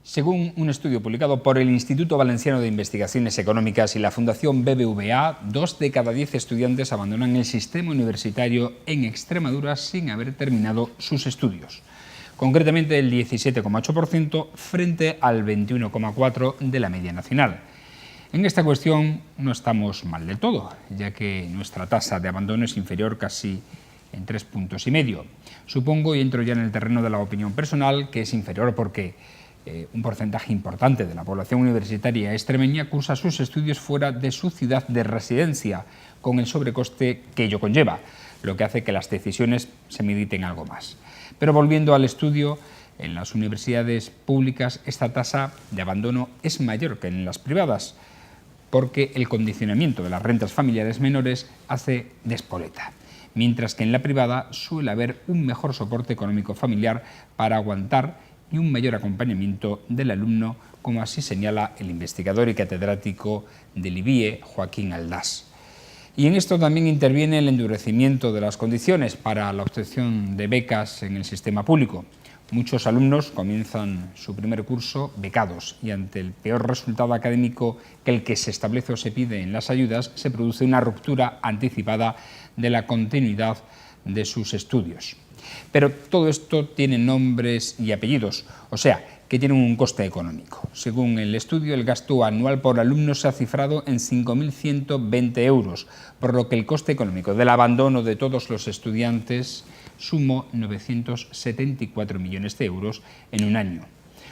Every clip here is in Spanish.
Según un estudio publicado por el Instituto Valenciano de Investigaciones Económicas y la Fundación BBVA, 2 de cada 10 estudiantes abandonan el sistema universitario en Extremadura sin haber terminado sus estudios. Concretamente el 17,8% frente al 21,4% de la media nacional. En esta cuestión no estamos mal del todo, ya que nuestra tasa de abandono es inferior casi en 3,5 puntos. Supongo, y entro ya en el terreno de la opinión personal, que es inferior porque un porcentaje importante de la población universitaria extremeña cursa sus estudios fuera de su ciudad de residencia, con el sobrecoste que ello conlleva, lo que hace que las decisiones se mediten algo más. Pero volviendo al estudio, en las universidades públicas esta tasa de abandono es mayor que en las privadas, porque el condicionamiento de las rentas familiares menores hace de espoleta, mientras que en la privada suele haber un mejor soporte económico familiar para aguantar y un mayor acompañamiento del alumno, como así señala el investigador y catedrático del IBIE, Joaquín Aldás. Y en esto también interviene el endurecimiento de las condiciones para la obtención de becas en el sistema público. Muchos alumnos comienzan su primer curso becados y ante el peor resultado académico que el que se establece o se pide en las ayudas, se produce una ruptura anticipada de la continuidad de sus estudios. Pero todo esto tiene nombres y apellidos, o sea, que tienen un coste económico. Según el estudio, el gasto anual por alumno se ha cifrado en 5.120 euros, por lo que el coste económico del abandono de todos los estudiantes sumó 974 millones de euros en un año.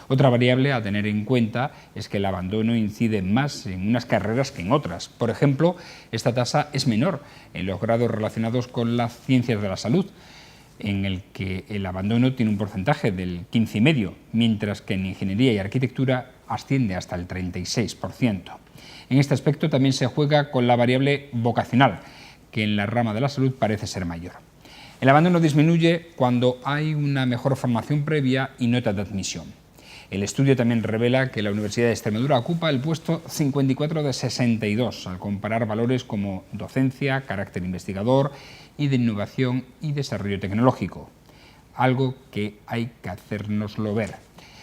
Otra variable a tener en cuenta es que el abandono incide más en unas carreras que en otras. Por ejemplo, esta tasa es menor en los grados relacionados con las ciencias de la salud, en el que el abandono tiene un porcentaje del 15,5%, mientras que en ingeniería y arquitectura asciende hasta el 36%. En este aspecto también se juega con la variable vocacional, que en la rama de la salud parece ser mayor. El abandono disminuye cuando hay una mejor formación previa y nota de admisión. El estudio también revela que la Universidad de Extremadura ocupa el puesto 54 de 62, al comparar valores como docencia, carácter investigador y de innovación y desarrollo tecnológico, algo que hay que hacérnoslo ver.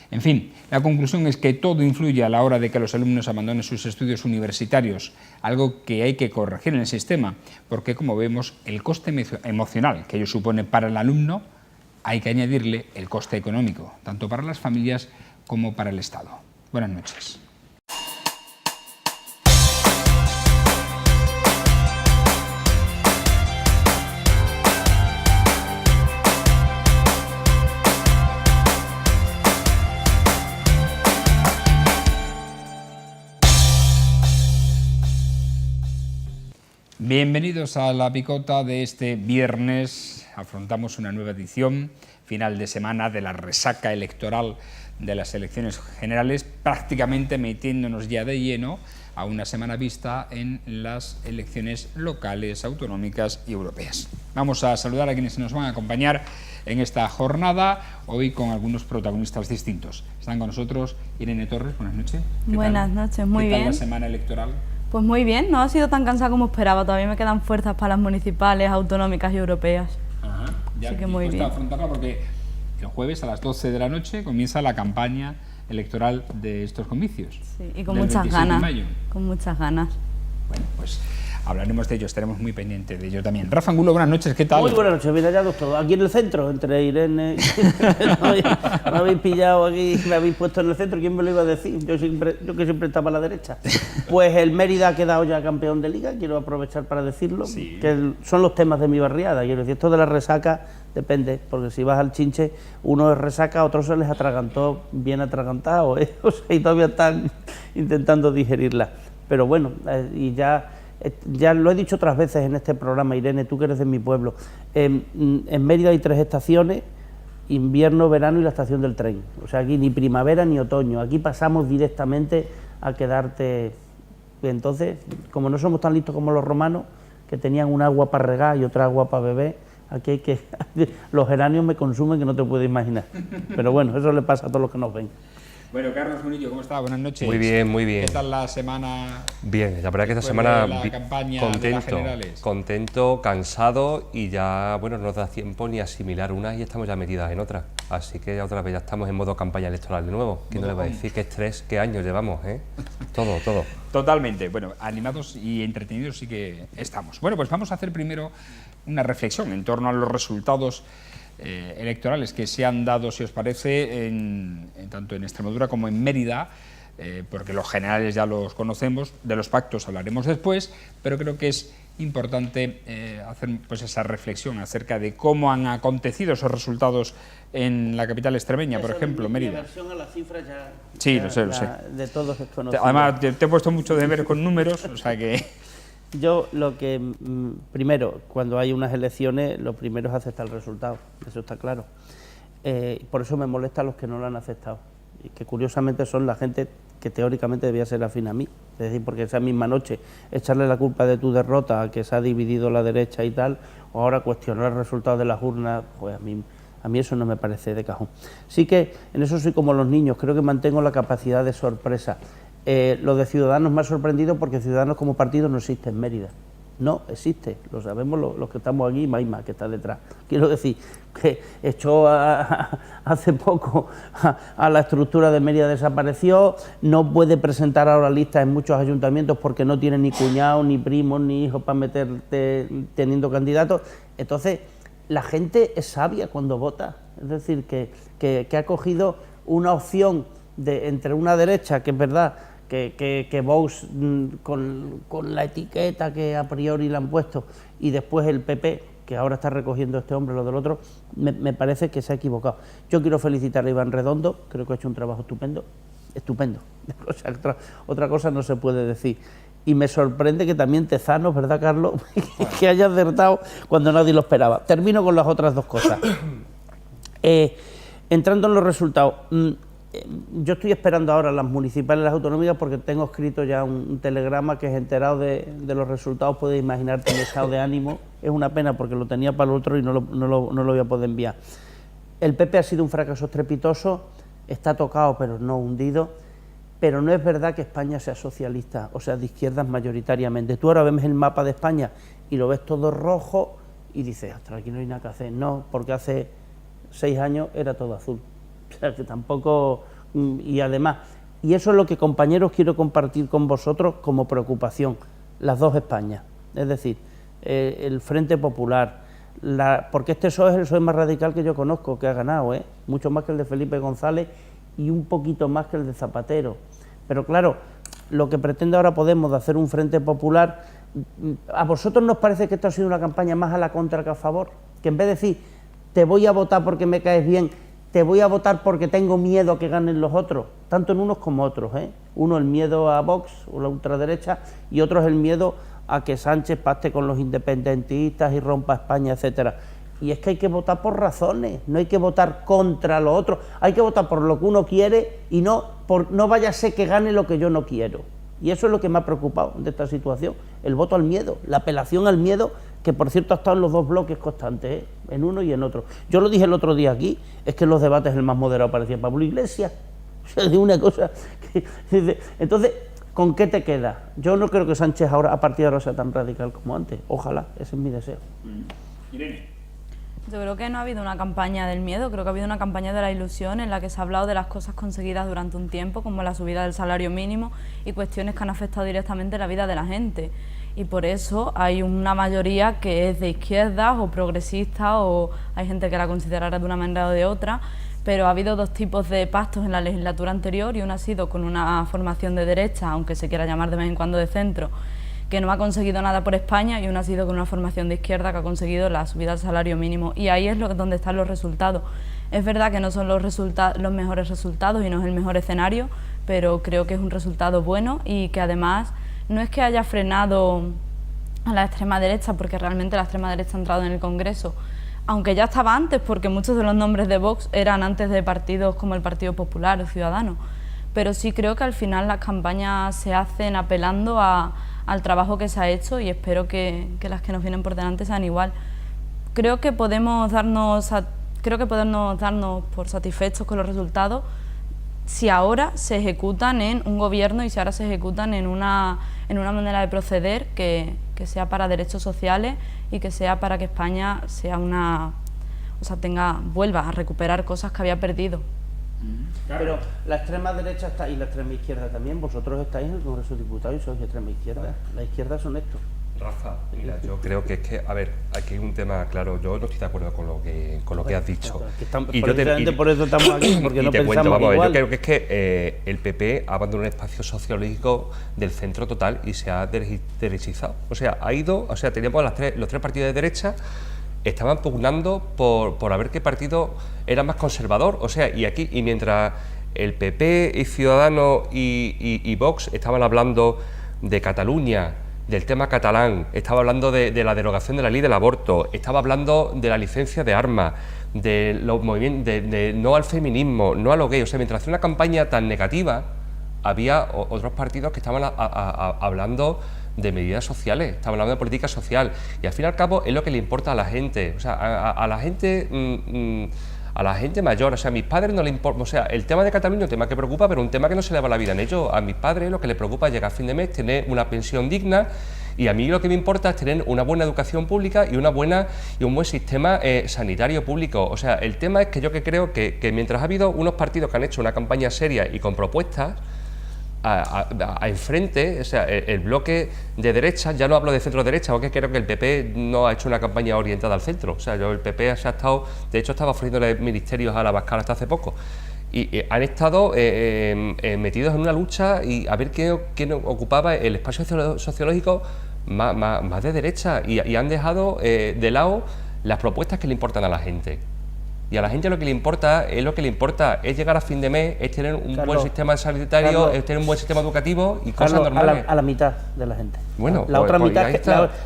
En fin, la conclusión es que todo influye a la hora de que los alumnos abandonen sus estudios universitarios, algo que hay que corregir en el sistema, porque como vemos, el coste emocional que ello supone para el alumno, hay que añadirle el coste económico, tanto para las familias como para el Estado. Buenas noches. Bienvenidos a La Picota de este viernes. Afrontamos una nueva edición, final de semana de la resaca electoral de las elecciones generales, prácticamente metiéndonos ya de lleno a una semana vista en las elecciones locales, autonómicas y europeas. Vamos a saludar a quienes nos van a acompañar en esta jornada, hoy con algunos protagonistas distintos. Están con nosotros Irene Torres, buenas noches. Buenas noches, muy bien. ¿Qué tal la semana electoral? Pues muy bien, no ha sido tan cansada como esperaba, todavía me quedan fuerzas para las municipales, autonómicas y europeas. Ajá, ya así que muy bien. Afrontarla porque el jueves a las 12 de la noche comienza la campaña electoral de estos comicios. Sí, y con muchas ganas, con muchas ganas. Bueno, pues hablaremos de ello, estaremos muy pendientes de ello también. Rafa Angulo, buenas noches, ¿qué tal? Muy buenas noches, bien hallados todos. Aquí en el centro, entre Irene... me habéis pillado aquí, me habéis puesto en el centro, ¿quién me lo iba a decir? Yo que siempre estaba a la derecha. Pues el Mérida ha quedado ya campeón de Liga, quiero aprovechar para decirlo, sí. Que son los temas de mi barriada. Quiero decir, esto de la resaca depende, porque si vas al Chinche, uno es resaca, a otros se les atragantó bien atragantado, ¿eh? O sea, y todavía están intentando digerirla. Pero bueno, y ya lo he dicho otras veces en este programa, Irene, tú que eres de mi pueblo, en Mérida hay 3 estaciones, invierno, verano y la estación del tren. O sea, aquí ni primavera ni otoño, aquí pasamos directamente a quedarte. Entonces, como no somos tan listos como los romanos, que tenían un agua para regar y otra agua para beber, aquí hay que... los geranios me consumen que no te puedes imaginar. Pero bueno, eso le pasa a todos los que nos ven. Bueno, Carlos Munillo, ¿cómo está? Buenas noches. Muy bien, muy bien. ¿Qué tal la semana? Bien, la verdad que esta semana la campaña de las generales? Contento, cansado y ya, bueno, no nos da tiempo ni asimilar una y estamos ya metidas en otra. Así que otra vez ya estamos en modo campaña electoral de nuevo. ¿Quién no le va a decir qué estrés, qué años llevamos, eh? Todo, todo. Totalmente. Bueno, animados y entretenidos sí que estamos. Bueno, pues vamos a hacer primero una reflexión en torno a los resultados electorales que se han dado, si os parece, tanto en Extremadura como en Mérida, porque los generales ya los conocemos, de los pactos hablaremos después, pero creo que es importante hacer pues esa reflexión acerca de cómo han acontecido esos resultados en la capital extremeña, por ejemplo, Mérida. Mi versión a las cifras ya, sí, lo sé. De todos es conocido. Además, te he puesto mucho de ver con números, o sea que... Yo lo que, primero, cuando hay unas elecciones, lo primero es aceptar el resultado, eso está claro. Por eso me molesta a los que no lo han aceptado, y que curiosamente son la gente que teóricamente debía ser afín a mí. Es decir, porque esa misma noche echarle la culpa de tu derrota a que se ha dividido la derecha y tal, o ahora cuestionar el resultado de las urnas, pues a mí eso no me parece de cajón. Sí que en eso soy como los niños, creo que mantengo la capacidad de sorpresa. Lo de Ciudadanos me ha sorprendido porque Ciudadanos como partido no existe en Mérida. No existe, lo sabemos los que estamos aquí, Maima, que está detrás. Quiero decir, que echó hace poco a la estructura de Mérida, desapareció, no puede presentar ahora listas en muchos ayuntamientos porque no tiene ni cuñados, ni primos, ni hijos para meterte teniendo candidatos. Entonces, la gente es sabia cuando vota, es decir, que ha cogido una opción entre una derecha, que es verdad, que Vox con la etiqueta que a priori le han puesto, y después el PP, que ahora está recogiendo este hombre lo del otro, me parece que se ha equivocado. Yo quiero felicitar a Iván Redondo, creo que ha hecho un trabajo estupendo, o sea, otra cosa no se puede decir. Y me sorprende que también Tezanos, ¿verdad, Carlos?, que haya acertado cuando nadie lo esperaba. Termino con las otras dos cosas. Entrando en los resultados, yo estoy esperando ahora las municipales y las autonómicas porque tengo escrito ya un telegrama que es enterado de los resultados. Puedes imaginarte el estado de ánimo. Es una pena porque lo tenía para el otro y no lo voy a poder enviar. El PP ha sido un fracaso estrepitoso, está tocado pero no hundido, pero no es verdad que España sea socialista, o sea, de izquierdas mayoritariamente. Tú ahora ves el mapa de España y lo ves todo rojo y dices, ostras, aquí no hay nada que hacer. No, porque hace 6 años era todo azul. O sea, que tampoco... Y además, y eso es lo que, compañeros, quiero compartir con vosotros como preocupación, las dos Españas, es decir, el Frente Popular, porque este PSOE es el PSOE más radical que yo conozco, que ha ganado, mucho más que el de Felipe González y un poquito más que el de Zapatero. Pero claro, lo que pretende ahora Podemos de hacer un Frente Popular, ¿a vosotros nos parece que esto ha sido una campaña más a la contra que a favor? Que en vez de decir, te voy a votar porque me caes bien, te voy a votar porque tengo miedo a que ganen los otros, tanto en unos como otros, Uno el miedo a Vox o la ultraderecha y otro es el miedo a que Sánchez pacte con los independentistas y rompa España, etcétera. Y es que hay que votar por razones, no hay que votar contra lo otro, hay que votar por lo que uno quiere y no vaya a ser que gane lo que yo no quiero. Y eso es lo que me ha preocupado de esta situación, el voto al miedo, la apelación al miedo, que por cierto ha estado en los dos bloques constantes, en uno y en otro. Yo lo dije el otro día aquí, es que en los debates el más moderado parecía Pablo Iglesias, o sea, de una cosa entonces, ¿con qué te queda? Yo no creo que Sánchez ahora, a partir de ahora, sea tan radical como antes, ojalá, ese es mi deseo. Irene. Yo creo que no ha habido una campaña del miedo, creo que ha habido una campaña de la ilusión en la que se ha hablado de las cosas conseguidas durante un tiempo, como la subida del salario mínimo y cuestiones que han afectado directamente la vida de la gente. Y por eso hay una mayoría que es de izquierdas o progresista, o hay gente que la considerará de una manera o de otra, pero ha habido dos tipos de pactos en la legislatura anterior, y uno ha sido con una formación de derecha, aunque se quiera llamar de vez en cuando de centro, que no ha conseguido nada por España, y uno ha sido con una formación de izquierda que ha conseguido la subida del salario mínimo, y ahí es donde están los resultados. Es verdad que no son los mejores resultados y no es el mejor escenario, pero creo que es un resultado bueno y que además no es que haya frenado a la extrema derecha, porque realmente la extrema derecha ha entrado en el Congreso, aunque ya estaba antes, porque muchos de los nombres de Vox eran antes de partidos como el Partido Popular o Ciudadanos, pero sí creo que al final las campañas se hacen apelando al trabajo que se ha hecho, y espero que las que nos vienen por delante sean igual. Creo que podemos darnos por satisfechos con los resultados si ahora se ejecutan en un gobierno y si ahora se ejecutan en una manera de proceder que sea para derechos sociales y que sea para que España sea una o sea, vuelva a recuperar cosas que había perdido. Pero la extrema derecha está y la extrema izquierda también. Vosotros estáis en el Congreso de Diputados y sois extrema izquierda. La izquierda son estos. Rafa, mira, yo creo que es que, a ver, aquí hay un tema claro, yo no estoy de acuerdo con lo que has dicho. Por eso estamos aquí, porque no te pensamos cuento, vamos, igual. yo creo que es que el PP ha abandonado un espacio sociológico del centro total y se ha derechizado. O sea, teníamos los tres partidos de derecha, estaban pugnando por a ver qué partido era más conservador. O sea, y mientras el PP y Ciudadanos y Vox estaban hablando de Cataluña, del tema catalán, estaba hablando de la derogación de la ley del aborto, estaba hablando de la licencia de armas, de los movimientos, de no al feminismo, no a lo gay. O sea, mientras hacía una campaña tan negativa, había otros partidos que estaban hablando de medidas sociales, estaban hablando de política social, y al fin y al cabo es lo que le importa a la gente. O sea, a la gente... a la gente mayor, o sea, a mis padres no le importa, o sea, el tema de Cataluña es un tema que preocupa, pero un tema que no se le va la vida en ello. A mis padres lo que les preocupa es llegar a fin de mes, tener una pensión digna, y a mí lo que me importa es tener una buena educación pública y un buen sistema sanitario público. O sea, el tema es que yo creo que mientras ha habido unos partidos que han hecho una campaña seria y con propuestas, a enfrente, o sea, el bloque de derecha, ya no hablo de centro-derecha, porque creo que el PP no ha hecho una campaña orientada al centro. O sea, el PP se ha estado, de hecho estaba ofreciéndole ministerios a la Abascal hasta hace poco, y han estado metidos en una lucha y a ver quién ocupaba el espacio sociológico más de derecha, y han dejado de lado las propuestas que le importan a la gente. Y a la gente lo que le importa es llegar a fin de mes, es tener un buen sistema sanitario, es tener un buen sistema educativo y cosas normales. A la mitad de la gente. Bueno, la otra mitad,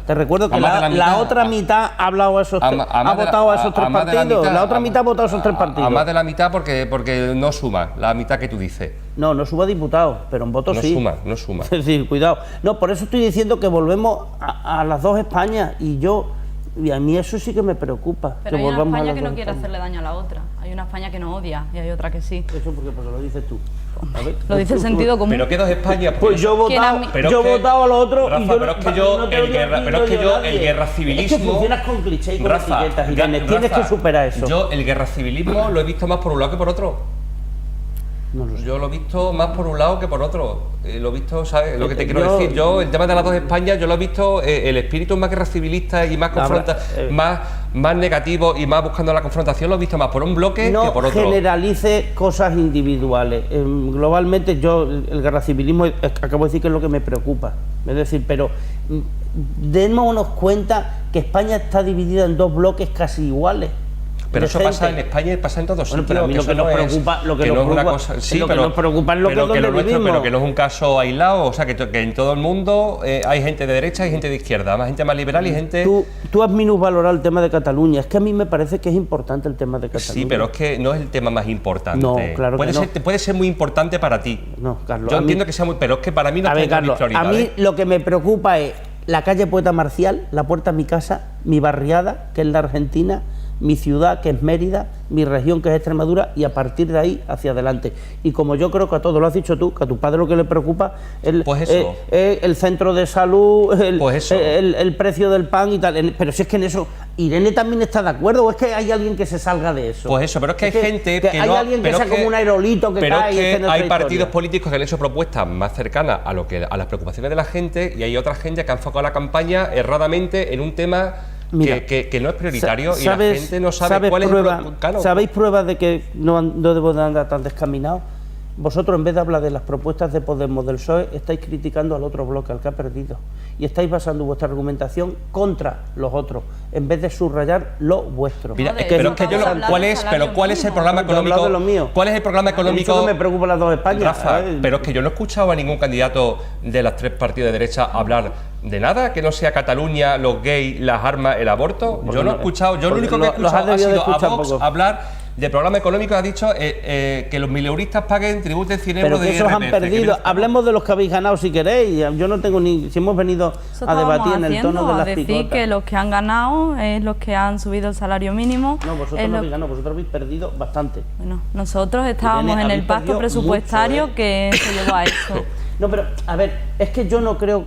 te recuerdo que la otra mitad ha hablado a esos ha votado a esos tres partidos. La otra mitad ha votado a esos tres partidos. A más de la mitad porque no suma la mitad que tú dices. No suma diputados, pero en votos sí. No suma. Es decir, cuidado. No, por eso estoy diciendo que volvemos a las dos Españas, y a mí eso sí que me preocupa. Pero hay una España que no quiere hacerle daño a la otra. Hay una España que no odia y hay otra que sí. Eso porque lo dices tú. Lo dice el sentido común. Pero que dos Españas. Pues yo he votado a los otros. Rafa, pero es que yo el guerra civilismo. Es que funcionas con clichés y con etiquetas, Irene. Tienes que superar eso. Yo el guerra civilismo lo he visto más por un lado que por otro. No lo sé. Yo lo he visto más por un lado que por otro. Lo he visto, ¿sabes? Lo que te quiero decir. Yo, el tema de las dos Españas, yo lo he visto, el espíritu más guerra civilista y más más negativo y más buscando la confrontación, lo he visto más por un bloque que por otro. No generalice cosas individuales. Globalmente, yo, el guerra civilismo, acabo de decir que es lo que me preocupa. Es decir, pero démonos cuenta que España está dividida en dos bloques casi iguales. Pero eso pasa en España y pasa en todos sitios. Pero a mí lo que nos preocupa, lo que nos preocupa es lo que es donde vivimos. Pero que no es un caso aislado, o sea, que en todo el mundo hay gente de derecha y gente de izquierda, más gente más liberal y gente... Tú has minusvalorado el tema de Cataluña, es que a mí me parece que es importante el tema de Cataluña. Sí, pero es que no es el tema más importante. No, claro que no. Puede ser muy importante para ti. No, Carlos. Yo entiendo que sea muy... Pero es que para mí no es Carlos, a mí lo que me preocupa es la calle Poeta Marcial, la puerta a mi casa, mi barriada, que es la Argentina, mi ciudad, que es Mérida, mi región, que es Extremadura, y a partir de ahí hacia adelante. Y como yo creo que a todos lo has dicho tú, que a tu padre lo que le preocupa es el centro de salud, el precio del pan y tal. Pero si es que en eso Irene también está de acuerdo, o es que hay alguien que se salga de eso. Pues eso, pero es que hay gente que hay alguien que sea como un aerolito que cae. Pero es que hay partidos políticos que han hecho propuestas más cercanas a las preocupaciones de la gente, y hay otra gente que ha enfocado la campaña erradamente en un tema que no es prioritario, y la gente no sabe cuál es el claro. ¿Sabéis pruebas de que no debo de andar tan descaminados? Vosotros, en vez de hablar de las propuestas de Podemos, del PSOE, estáis criticando al otro bloque, al que ha perdido, y estáis basando vuestra argumentación contra los otros, en vez de subrayar lo vuestro. Mira, ¿cuál es el programa económico? ¿Cuál es el programa económico? Eso que me preocupa las dos Españas. Rafa, pero es que yo no he escuchado a ningún candidato de las tres partidos de derecha hablar de nada que no sea Cataluña, los gays, las armas, el aborto. Yo no he escuchado. Yo lo único que he escuchado ha sido a Vox hablar de programa económico. Ha dicho que los mileuristas paguen tributo en 100 euros de IRPF. Pero que esos han perdido. Hablemos de los que habéis ganado si queréis. Yo no tengo ni... Si hemos venido a debatir en el tono de las picotas. Decir que los que han ganado es los que han subido el salario mínimo. No, vosotros no habéis ganado, vosotros habéis perdido bastante. Bueno, nosotros estábamos en el pacto presupuestario que se llevó a eso. No, pero, a ver, es que yo no creo,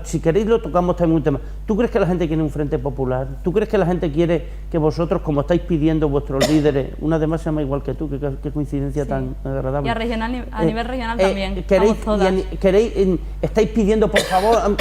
si queréis lo tocamos también un tema. ¿Tú crees que la gente quiere un frente popular? ¿Tú crees que la gente quiere que vosotros, como estáis pidiendo vuestros líderes, una además se llama igual que tú, qué coincidencia tan agradable? Y a nivel regional también, queréis, vamos todas. estáis pidiendo, por favor...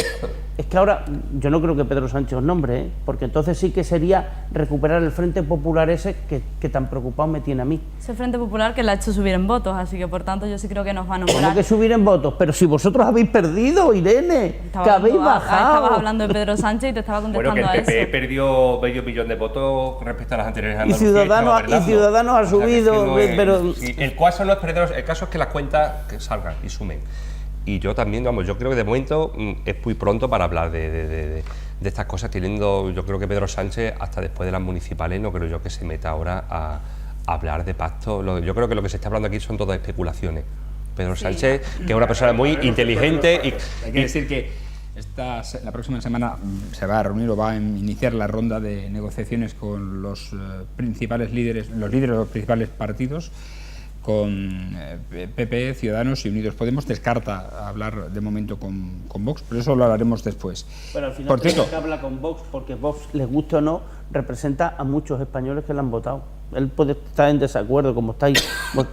Es que ahora, yo no creo que Pedro Sánchez os nombre, ¿eh? Porque entonces sí que sería recuperar el Frente Popular ese que tan preocupado me tiene a mí. Ese Frente Popular que la ha hecho subir en votos, así que por tanto yo sí creo que nos va a nombrar. ¿Cómo que subir en votos? Pero si vosotros habéis perdido, Irene, que habéis bajado. Estabas hablando de Pedro Sánchez y te estaba contestando Bueno, que el PP a eso. perdió medio millón de votos respecto a las anteriores Y Andalucía. Ciudadanos ha subido, pero... Sí, el caso no es perder, el caso es que las cuentas que salgan y sumen. Y yo también, vamos, yo creo que de momento es muy pronto para hablar de estas cosas, teniendo, yo creo que Pedro Sánchez, hasta después de las municipales, no creo yo que se meta ahora a hablar de pacto. Yo creo que lo que se está hablando aquí son todas especulaciones. Pedro Sánchez, que es una persona muy inteligente y... Hay que decir que la próxima semana se va a reunir o va a iniciar la ronda de negociaciones con los principales líderes, los líderes de los principales partidos, con PP, Ciudadanos y Unidos Podemos. Descarta hablar de momento con Vox, pero eso lo hablaremos después. Pero al final Por cierto, que habla con Vox, porque Vox, les guste o no, representa a muchos españoles que le han votado. Él puede estar en desacuerdo, como estáis,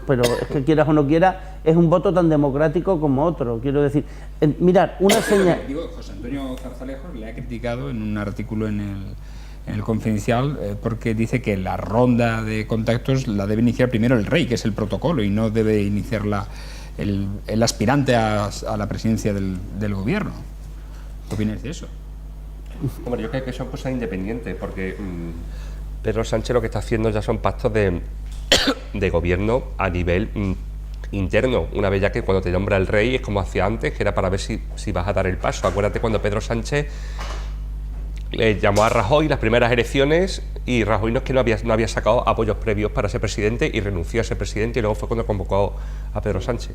pero es que quieras o no quieras, es un voto tan democrático como otro. Quiero decir, mirad, una señal... José Antonio Zarzalejos le ha criticado en un artículo en el Confidencial, porque dice que la ronda de contactos la debe iniciar primero el rey, que es el protocolo, y no debe iniciarla el aspirante a la presidencia del gobierno. ¿Qué opinas de eso? Hombre, yo creo que son cosas independientes, porque Pedro Sánchez lo que está haciendo ya son pactos de gobierno a nivel interno, una vez ya que cuando te nombra el rey es como hacía antes, que era para ver si vas a dar el paso. Acuérdate cuando Pedro Sánchez llamó a Rajoy las primeras elecciones, y Rajoy no es que no había sacado apoyos previos para ser presidente y renunció a ser presidente, y luego fue cuando convocó a Pedro Sánchez.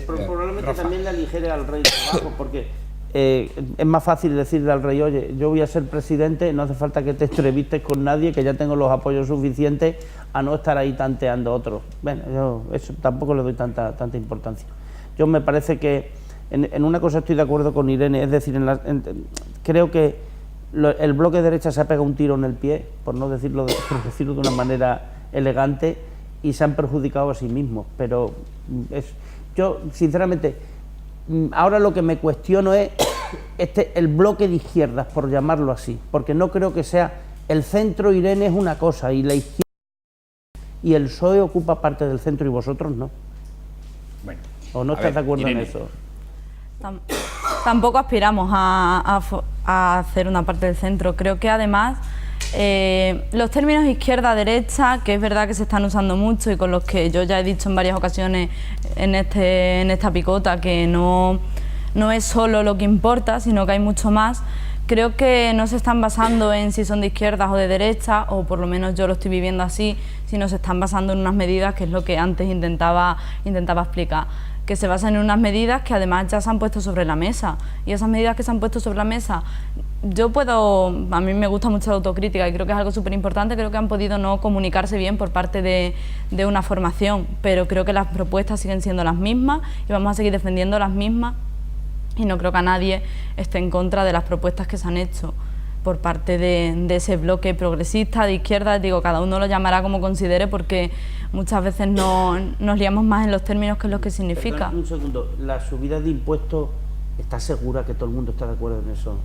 Probablemente también le aligere al rey de abajo, porque es más fácil decirle al rey, oye, yo voy a ser presidente, no hace falta que te entrevistes con nadie, que ya tengo los apoyos suficientes a no estar ahí tanteando a otros. Bueno, yo eso tampoco le doy tanta importancia. Yo me parece que en una cosa estoy de acuerdo con Irene, es decir, creo que el bloque de derecha se ha pegado un tiro en el pie, por decirlo de una manera elegante, y se han perjudicado a sí mismos. Pero yo, sinceramente, ahora lo que me cuestiono es el bloque de izquierdas, por llamarlo así, porque no creo que sea el centro. Irene es una cosa, y la izquierda y el PSOE ocupa parte del centro y vosotros no. Bueno, ¿O no estás de acuerdo Irene, en eso? Tampoco aspiramos a hacer una parte del centro. Creo que además los términos izquierda-derecha, que es verdad que se están usando mucho y con los que yo ya he dicho en varias ocasiones en esta picota que no es solo lo que importa, sino que hay mucho más. Creo que no se están basando en si son de izquierdas o de derecha, o por lo menos yo lo estoy viviendo así, sino se están basando en unas medidas, que es lo que antes intentaba explicar, que se basan en unas medidas que además ya se han puesto sobre la mesa, y esas medidas que se han puesto sobre la mesa, a mí me gusta mucho la autocrítica y creo que es algo súper importante. Creo que han podido no comunicarse bien por parte de una formación, pero creo que las propuestas siguen siendo las mismas y vamos a seguir defendiendo las mismas, y no creo que a nadie esté en contra de las propuestas que se han hecho por parte de ese bloque progresista, de izquierda. Digo, cada uno lo llamará como considere, porque muchas veces nos liamos más en los términos que en lo que significa. Perdón, un segundo, la subida de impuestos, ¿estás segura que todo el mundo está de acuerdo en eso?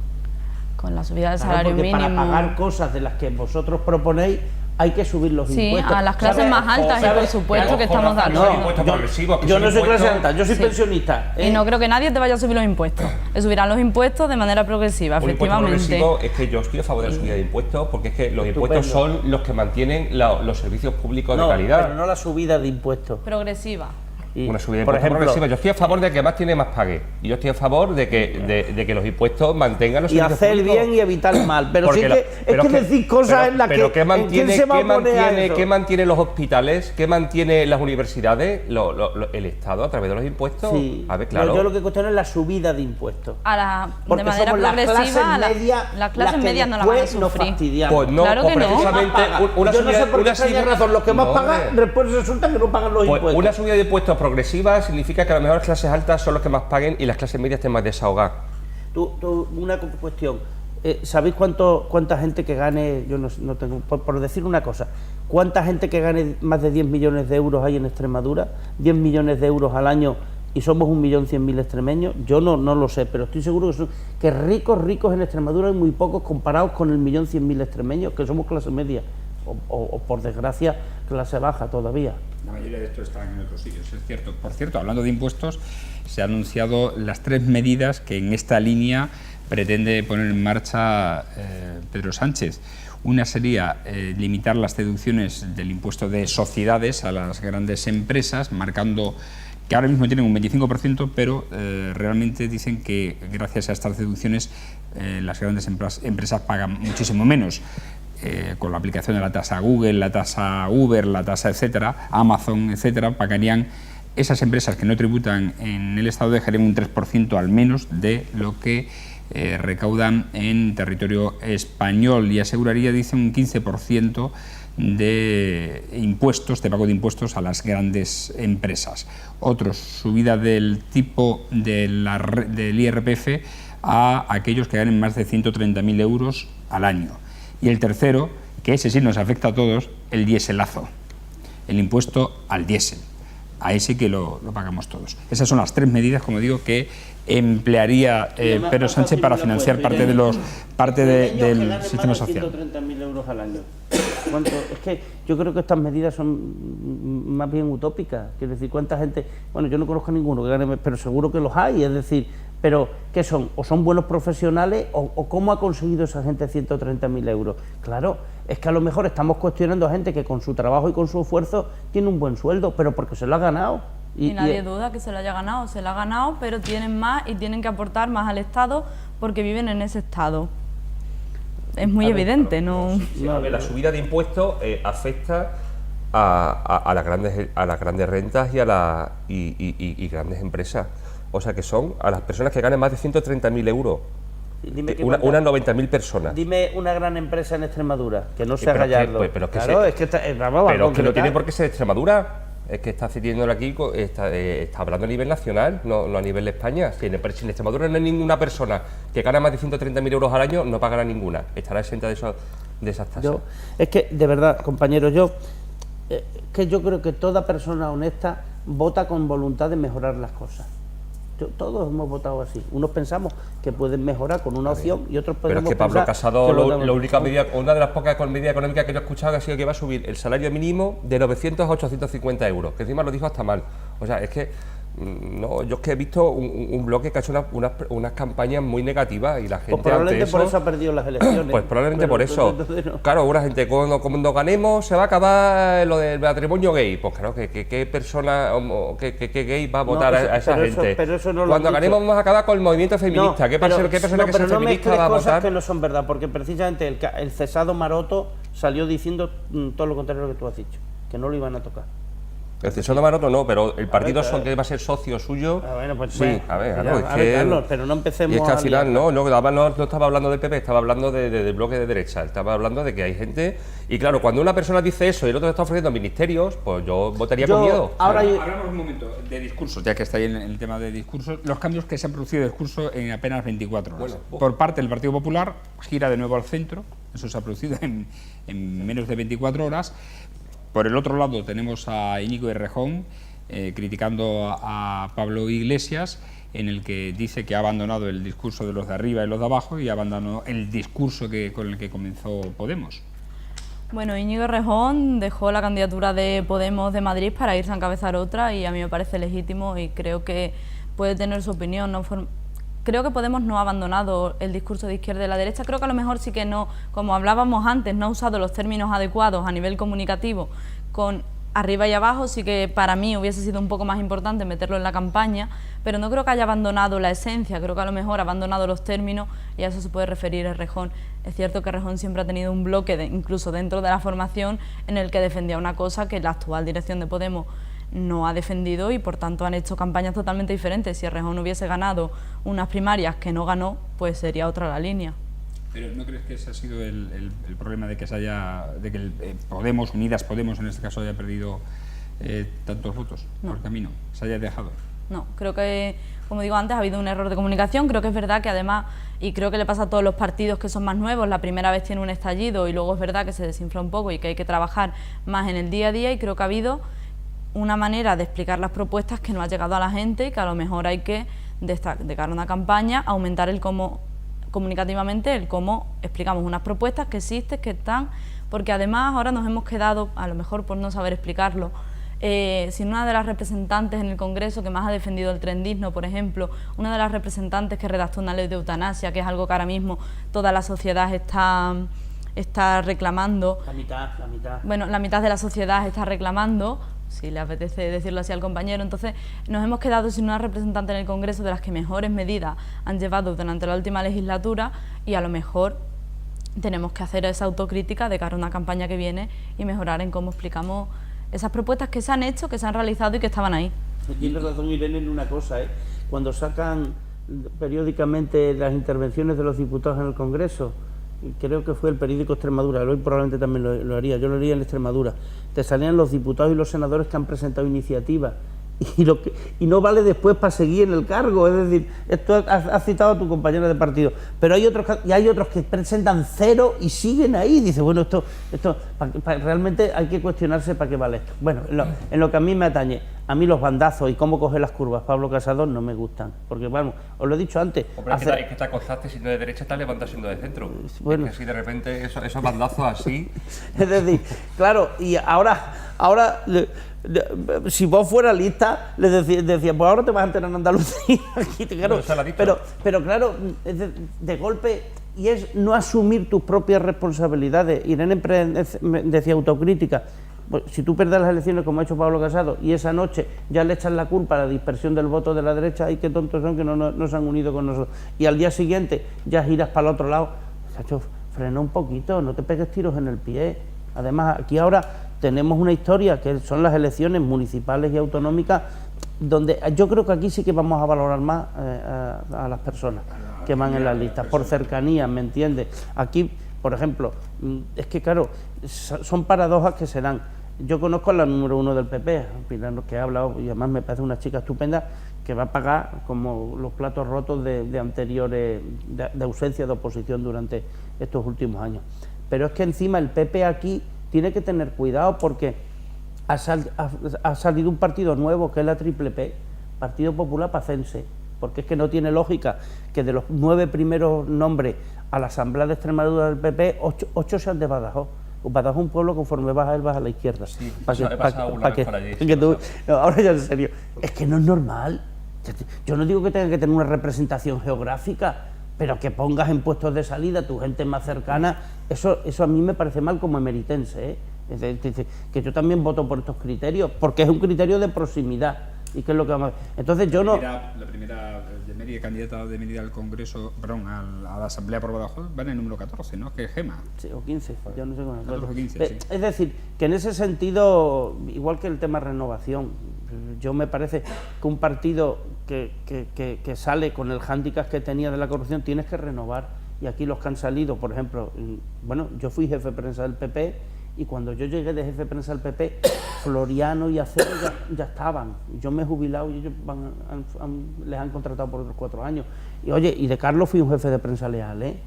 Con la subida del Claro, salario porque mínimo. para pagar cosas de las que vosotros proponéis hay que subir los impuestos. Sí, a las clases más altas, y por supuesto que estamos de acuerdo. Yo no soy clase alta, yo soy pensionista. Y no creo que nadie te vaya a subir los impuestos. Le subirán los impuestos de manera progresiva, efectivamente. Es que yo estoy a favor de la subida de impuestos, porque es que los impuestos son los que mantienen los servicios públicos de calidad. Pero no la subida de impuestos. Progresiva. Y, una subida de por impuestos ejemplo, progresiva. Yo estoy a favor de que más tiene más pague. Y yo estoy a favor de que los impuestos mantengan los y servicios hacer públicos. bien y evitar el mal. Pero sí Porque es que decir cosas en las que... Pero ¿qué ¿en quién mantiene, se va a poner a eso? ¿qué mantiene los hospitales? ¿Qué mantiene las universidades? El Estado a través de los impuestos. Sí. A ver, claro. Yo lo que cuestiono es la subida de impuestos. De manera somos las progresiva, clases medias las clases las que medias no la van a después nos sufrir. fastidiamos. Pues no, Claro pues que no. precisamente una Yo no sé subida, por qué una tenía subida- razón. Los que más No, pagan, hombre. después resulta que no pagan los Pues impuestos. una subida de impuestos progresiva significa que a lo mejor las clases altas son los que más paguen y las clases medias estén más desahogadas. Una cuestión. ¿Sabéis cuánta gente que gane, yo no tengo, por decir una cosa, cuánta gente que gane más de 10 millones de euros hay en Extremadura? 10 millones de euros al año y somos 1.100.000 extremeños. Yo no lo sé, pero estoy seguro que ricos en Extremadura hay muy pocos comparados con el 1.100.000 extremeños, que somos clase media, o por desgracia clase baja todavía. La mayoría de estos están en otros sitios, es cierto. Por cierto, hablando de impuestos, se han anunciado las 3 medidas que en esta línea pretende poner en marcha Pedro Sánchez. Una sería limitar las deducciones del impuesto de sociedades a las grandes empresas, marcando que ahora mismo tienen un 25%, pero realmente dicen que gracias a estas deducciones las grandes empresas pagan muchísimo menos. Con la aplicación de la tasa Google, la tasa Uber, la tasa etcétera, Amazon, etcétera, pagarían, esas empresas que no tributan en el Estado dejarían un 3% al menos de lo que recaudan en territorio español, y aseguraría, dicen, un 15% de impuestos, de pago de impuestos a las grandes empresas. Otros, subida del tipo del IRPF a aquellos que ganen más de 130.000 euros al año. Y el tercero, que ese sí nos afecta a todos, el dieselazo, el impuesto al diésel. Ahí sí que lo pagamos todos. Esas son las 3 medidas, como digo, que emplearía Pedro Sánchez para financiar parte del sistema social. 130.000 euros al año. Es que yo creo que estas medidas son más bien utópicas. Quiero decir, ¿cuánta gente? Bueno, yo no conozco a ninguno que gane, pero seguro que los hay. Es decir, pero ¿qué son? ¿O son buenos profesionales o cómo ha conseguido esa gente 130.000 euros? Claro, es que a lo mejor estamos cuestionando a gente que con su trabajo y con su esfuerzo tiene un buen sueldo, pero porque se lo ha ganado. Y nadie duda que se lo haya ganado, se lo ha ganado, pero tienen más y tienen que aportar más al Estado porque viven en ese Estado. Es muy evidente, ¿no? Sí, a ver, la subida de impuestos afecta a las grandes rentas y a y grandes empresas. O sea que son a las personas que ganen más de 130.000 euros. Unas 90.000 personas. Dime una gran empresa en Extremadura, que no Sí, sea pero Gallardo. es que- pero es que claro, se- es que está, Pero que no tiene por qué ser Extremadura. Es que está citiéndolo aquí, está hablando a nivel nacional, no a nivel de España. Si en Extremadura no hay ninguna persona que gana más de 130.000 euros al año, no pagará ninguna. Estará exenta de esas tasas. Es que, de verdad, compañeros, que yo creo que toda persona honesta vota con voluntad de mejorar las cosas. Todos hemos votado así. Unos pensamos que pueden mejorar con una opción y otros Pero es podemos que Pablo pensar Casado, que votamos- la única medida, una de las pocas medidas económicas que yo he escuchado ha sido que va a subir el salario mínimo de 900 a 850 euros, que encima lo dijo hasta mal. O sea, es que no, yo es que he visto un bloque que ha hecho unas campañas muy negativas y la gente Pues probablemente ante por eso, eso ha perdido las elecciones. pues probablemente Pero por eso. entonces no. Claro, una gente, cuando ganemos se va a acabar lo del matrimonio gay. Pues claro, ¿qué persona, qué gay va a votar eso- a esa pero eso- gente? pero eso no lo Cuando han ganemos dicho. vamos a acabar con el movimiento feminista. ¿Qué persona que sea pero no feminista mezcles va a cosas votar? que no son verdad, porque precisamente el cesado Maroto salió diciendo todo lo contrario a lo que tú has dicho, que no lo iban a tocar. El Cesado Maroto no, pero el partido claro. que va a ser socio suyo. Bueno, pues sí, bueno, a ver, ya, claro, es a ver, que, Carlos, pero no empecemos y es que al a final liarla. no estaba hablando del PP, estaba hablando del bloque de derecha, estaba hablando de que hay gente. Y claro, cuando una persona dice eso y el otro está ofreciendo ministerios, pues yo votaría con miedo. Ahora Hablamos un momento de discursos, ya que está ahí en el tema de discursos, los cambios que se han producido de discurso en apenas 24 horas. Por parte del Partido Popular, gira de nuevo al centro, eso se ha producido en menos de 24 horas. Por el otro lado tenemos a Íñigo Errejón criticando a Pablo Iglesias, en el que dice que ha abandonado el discurso de los de arriba y los de abajo y ha abandonado el discurso con el que comenzó Podemos. Bueno, Íñigo Errejón dejó la candidatura de Podemos de Madrid para irse a encabezar otra y a mí me parece legítimo y creo que puede tener su opinión. Creo que Podemos no ha abandonado el discurso de izquierda y la derecha, creo que a lo mejor sí que no, como hablábamos antes, no ha usado los términos adecuados a nivel comunicativo con arriba y abajo. Sí que para mí hubiese sido un poco más importante meterlo en la campaña, pero no creo que haya abandonado la esencia, creo que a lo mejor ha abandonado los términos y a eso se puede referir Errejón. Es cierto que Errejón siempre ha tenido un bloque, incluso dentro de la formación, en el que defendía una cosa que la actual dirección de Podemos no ha defendido y por tanto han hecho campañas totalmente diferentes. Si Errejón hubiese ganado unas primarias que no ganó, pues sería otra la línea. Pero ¿no crees que ese ha sido el problema de que Podemos, Unidas Podemos en este caso, haya perdido tantos votos por el camino? ¿Se haya dejado? No, creo que, como digo antes, ha habido un error de comunicación. Creo que es verdad que además, y creo que le pasa a todos los partidos que son más nuevos, la primera vez tiene un estallido y luego es verdad que se desinfla un poco y que hay que trabajar más en el día a día, y creo que ha habido una manera de explicar las propuestas que no ha llegado a la gente y que a lo mejor hay que, de cara a una campaña, aumentar el cómo, comunicativamente, el cómo explicamos unas propuestas que existen, que están, porque además ahora nos hemos quedado, a lo mejor por no saber explicarlo, sin una de las representantes en el Congreso que más ha defendido el tren digno, por ejemplo, una de las representantes que redactó una ley de eutanasia, que es algo que ahora mismo toda la sociedad está reclamando. La mitad. Bueno, la mitad de la sociedad está reclamando, si le apetece decirlo así al compañero. Entonces nos hemos quedado sin una representante en el Congreso de las que mejores medidas han llevado durante la última legislatura, y a lo mejor tenemos que hacer esa autocrítica de cara a una campaña que viene y mejorar en cómo explicamos esas propuestas que se han hecho, que se han realizado y que estaban ahí. Tiene razón Irene en una cosa, cuando sacan periódicamente las intervenciones de los diputados en el Congreso, creo que fue el periódico Extremadura, hoy probablemente también lo haría, yo lo haría en Extremadura, te salían los diputados y los senadores que han presentado iniciativas y no vale después para seguir en el cargo. Es decir, esto has citado a tu compañero de partido, pero hay otros que presentan 0 y siguen ahí. Dice, bueno, esto realmente hay que cuestionarse para qué vale esto. Bueno, en lo que a mí me atañe, a mí los bandazos y cómo coger las curvas Pablo Casado no me gustan, porque bueno, os lo he dicho antes. Hombre, es que te acostaste siendo de derecha, te levantas siendo de centro. Bueno. Es que si de repente esos bandazos así... Es decir, claro, y ahora si vos fueras lista, le decía, pues ahora te vas a enterar en Andalucía. Aquí, claro, pero claro, de golpe, y es no asumir tus propias responsabilidades. Irene decía autocrítica. Pues, si tú pierdes las elecciones como ha hecho Pablo Casado y esa noche ya le echan la culpa a la dispersión del voto de la derecha, ay, qué tontos son que no se han unido con nosotros, y al día siguiente ya giras para el otro lado, Sacho, frena un poquito, no te pegues tiros en el pie. Además, aquí ahora tenemos una historia que son las elecciones municipales y autonómicas, donde yo creo que aquí sí que vamos a valorar más a las personas que van en las listas, por cercanía, ¿me entiendes? Aquí, por ejemplo, es que claro, son paradojas que se dan. Yo conozco a la número 1 del PP, Pilar, que ha hablado, y además me parece una chica estupenda, que va a pagar como los platos rotos de anteriores, de ausencia de oposición durante estos últimos años. Pero es que encima el PP aquí tiene que tener cuidado, porque ha salido un partido nuevo, que es la Triple P, Partido Popular Pacense, porque es que no tiene lógica que de los 9 primeros nombres a la Asamblea de Extremadura del PP, 8 sean de Badajoz. Badajoz es un pueblo, conforme vas a la izquierda. Sí, he pasado una vez por allí. Ahora ya en serio, es que no es normal. Yo no digo que tenga que tener una representación geográfica, pero que pongas en puestos de salida a tu gente más cercana, eso a mí me parece mal como emeritense, ¿eh? Es decir, que yo también voto por estos criterios, porque es un criterio de proximidad. ¿Y qué es lo que vamos a ver? Entonces yo no... La primera de Mérida, candidata de Mérida al Congreso, perdón, a la Asamblea por Badajoz, va en el número 14, ¿no? Que es Gema. Sí, o 15, ya no sé cómo. 14 o 15, sí. Es decir, que en ese sentido, igual que el tema renovación, yo me parece que un partido que sale con el hándicap que tenía de la corrupción, tienes que renovar. Y aquí los que han salido, por ejemplo, bueno, yo fui jefe de prensa del PP, y cuando yo llegué de jefe de prensa del PP, Floriano y Acero ya estaban. Yo me he jubilado y ellos les han contratado por otros 4 años. Y oye, y de Carlos fui un jefe de prensa leal, ¿eh?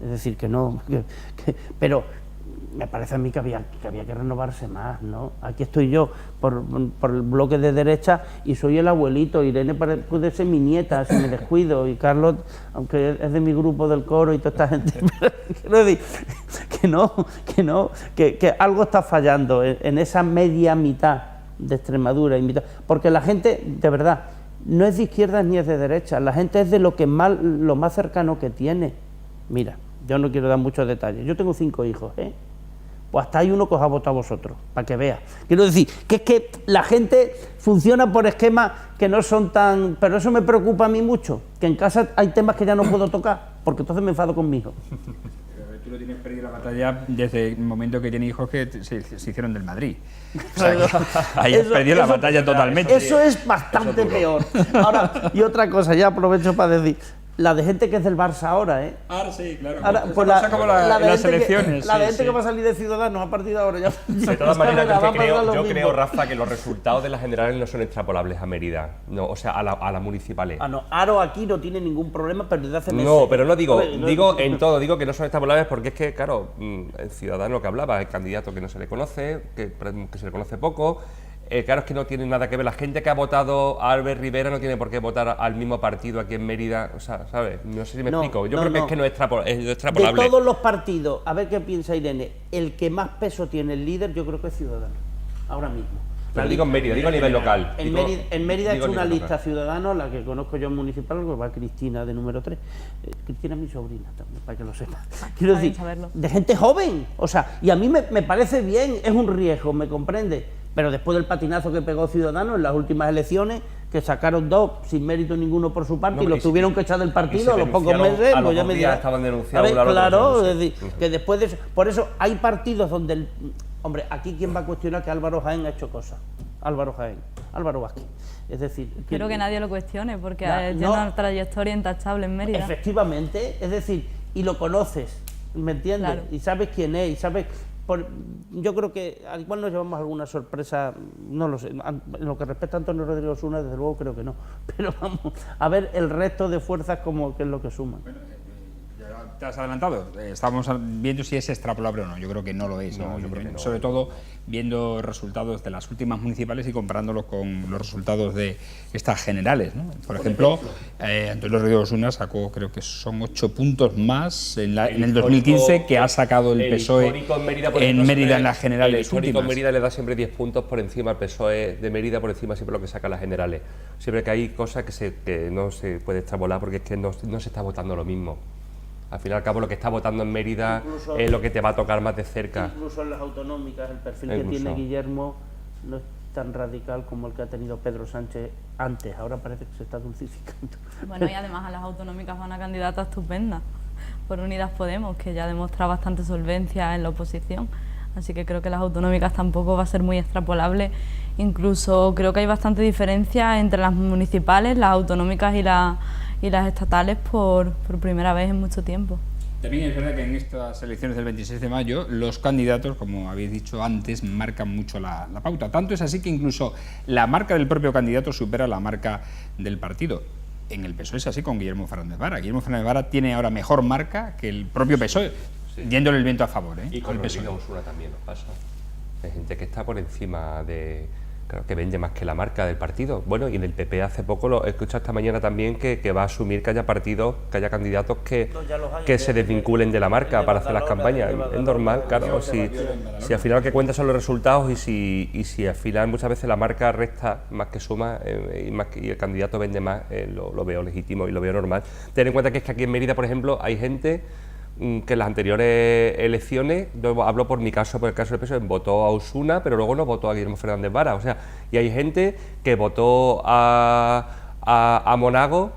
Es decir, que no... pero me parece a mí que había que renovarse más, ¿no? Aquí estoy yo por el bloque de derecha y soy el abuelito. Irene puede ser mi nieta si me descuido, y Carlos, aunque es de mi grupo del coro y toda esta gente, pero quiero decir que algo está fallando en esa media mitad de Extremadura, porque la gente, de verdad, no es de izquierdas ni es de derecha, la gente es de lo más cercano que tiene. Mira, yo no quiero dar muchos detalles, yo tengo 5 hijos, ¿eh? Pues hasta hay uno que os ha votado a vosotros, para que veas. Quiero decir, que es que la gente funciona por esquemas que no son tan... Pero eso me preocupa a mí mucho, que en casa hay temas que ya no puedo tocar, porque entonces me enfado con mi hijo. Pero tú lo tienes perdido la batalla desde el momento que tiene hijos que se hicieron del Madrid. O sea, ahí has perdido la batalla totalmente. Eso es bastante peor. Ahora, y otra cosa, ya aprovecho para decir... La de gente que es del Barça ahora, ¿eh? Ahora sí, claro. Ahora, Eso pues pasa como la de las gente elecciones. la de sí, gente que sí. va a salir de Ciudadanos a partir de ahora ya. De todas maneras, va a yo pasar lo mismo. creo, Rafa, que los resultados de las generales no son extrapolables a Mérida, no, o sea, a las municipales. Ah, no, Aro aquí no tiene ningún problema, pero desde hace meses. No, pero no digo, A ver, digo en todo, digo que no son extrapolables porque es que, claro, el ciudadano que hablaba, el candidato que no se le conoce, que se le conoce poco, claro, es que no tiene nada que ver. La gente que ha votado a Albert Rivera no tiene por qué votar al mismo partido aquí en Mérida, o sea, ¿sabes? No sé si me explico. Yo creo que es que no es extrapolable. De todos los partidos, a ver qué piensa Irene, el que más peso tiene el líder, yo creo que es Ciudadanos, ahora mismo. Pero digo en Mérida, digo a nivel local. En Mérida he digo hecho a una nivel lista local. Ciudadanos, la que conozco yo en municipal, que va Cristina de número 3. Cristina es mi sobrina también, para que lo sepa. Quiero Está bien decir, saberlo. de gente joven. O sea, y a mí me parece bien, es un riesgo, me comprende. Pero después del patinazo que pegó Ciudadanos en las últimas elecciones, que sacaron 2 sin mérito ninguno por su parte, No, y los y se- tuvieron que echar del y partido se a los pocos denunciaron meses, a los pues ya 2 me días dirás. estaban denunciados A ver, uno al otro, claro, sí. es decir, que después de eso, por eso hay partidos donde hombre, aquí quién va a cuestionar que Álvaro Jaén ha hecho cosas. Álvaro Jaén, Álvaro Vázquez. Es decir, Quiero que nadie lo cuestione porque Ya, tiene no. una trayectoria intachable en Mérida. efectivamente, es decir, y lo conoces, ¿me entiendes? Claro. Y sabes quién es, y sabes... yo creo que al igual nos llevamos alguna sorpresa, no lo sé, en lo que respecta a Antonio Rodríguez Osuna, desde luego creo que no, pero vamos a ver el resto de fuerzas como que es lo que suman. ¿Te has adelantado? Estamos viendo si es extrapolable o no. Yo creo que no lo es. No, yo creo que no. Sobre todo viendo resultados de las últimas municipales y comparándolos con los resultados de estas generales, ¿no? Por ejemplo, Antonio Rodríguez Osuna sacó, creo que son 8 puntos más en el 2015 que ha sacado el PSOE histórico en Mérida, por en ejemplo, Mérida siempre- en las generales El histórico últimas. en Mérida le da siempre 10 puntos por encima al PSOE de Mérida, por encima siempre lo que saca las generales. Siempre que hay cosas que no se puede extrapolar porque es que no se está votando lo mismo. Al fin y al cabo, lo que está votando en Mérida Incluso- es lo que te va a tocar más de cerca. Incluso en las autonómicas, el perfil Incluso. que tiene Guillermo no es tan radical como el que ha tenido Pedro Sánchez antes, ahora parece que se está dulcificando. Bueno, y además a las autonómicas va una candidata estupenda por Unidas Podemos, que ya demuestra bastante solvencia en la oposición. Así que creo que las autonómicas tampoco va a ser muy extrapolable. Incluso creo que hay bastante diferencia entre las municipales, las autonómicas y las estatales por primera vez en mucho tiempo. También es verdad que en estas elecciones del 26 de mayo los candidatos, como habéis dicho antes, marcan mucho la pauta. Tanto es así que incluso la marca del propio candidato supera la marca del partido. En el PSOE es así con Guillermo Fernández Vara. Guillermo Fernández Vara tiene ahora mejor marca que el propio PSOE, yéndole el viento a favor. Y con al PSOE. Rodríguez Osuna también nos pasa. Hay gente que está por encima de... Claro, que vende más que la marca del partido. Bueno, y en el PP hace poco, lo he escuchado esta mañana también, que va a asumir que haya partidos, que haya candidatos que se desvinculen de la marca para hacer las campañas. Es normal, claro. Si al final lo que cuenta son los resultados y si al final muchas veces la marca resta más que suma y el candidato vende más, lo veo legítimo y lo veo normal. Ten en cuenta que es que aquí en Mérida, por ejemplo, hay gente que en las anteriores elecciones, yo hablo por mi caso, por el caso del PSOE, votó a Osuna, pero luego no votó a Guillermo Fernández Vara. O sea, y hay gente que votó a Monago,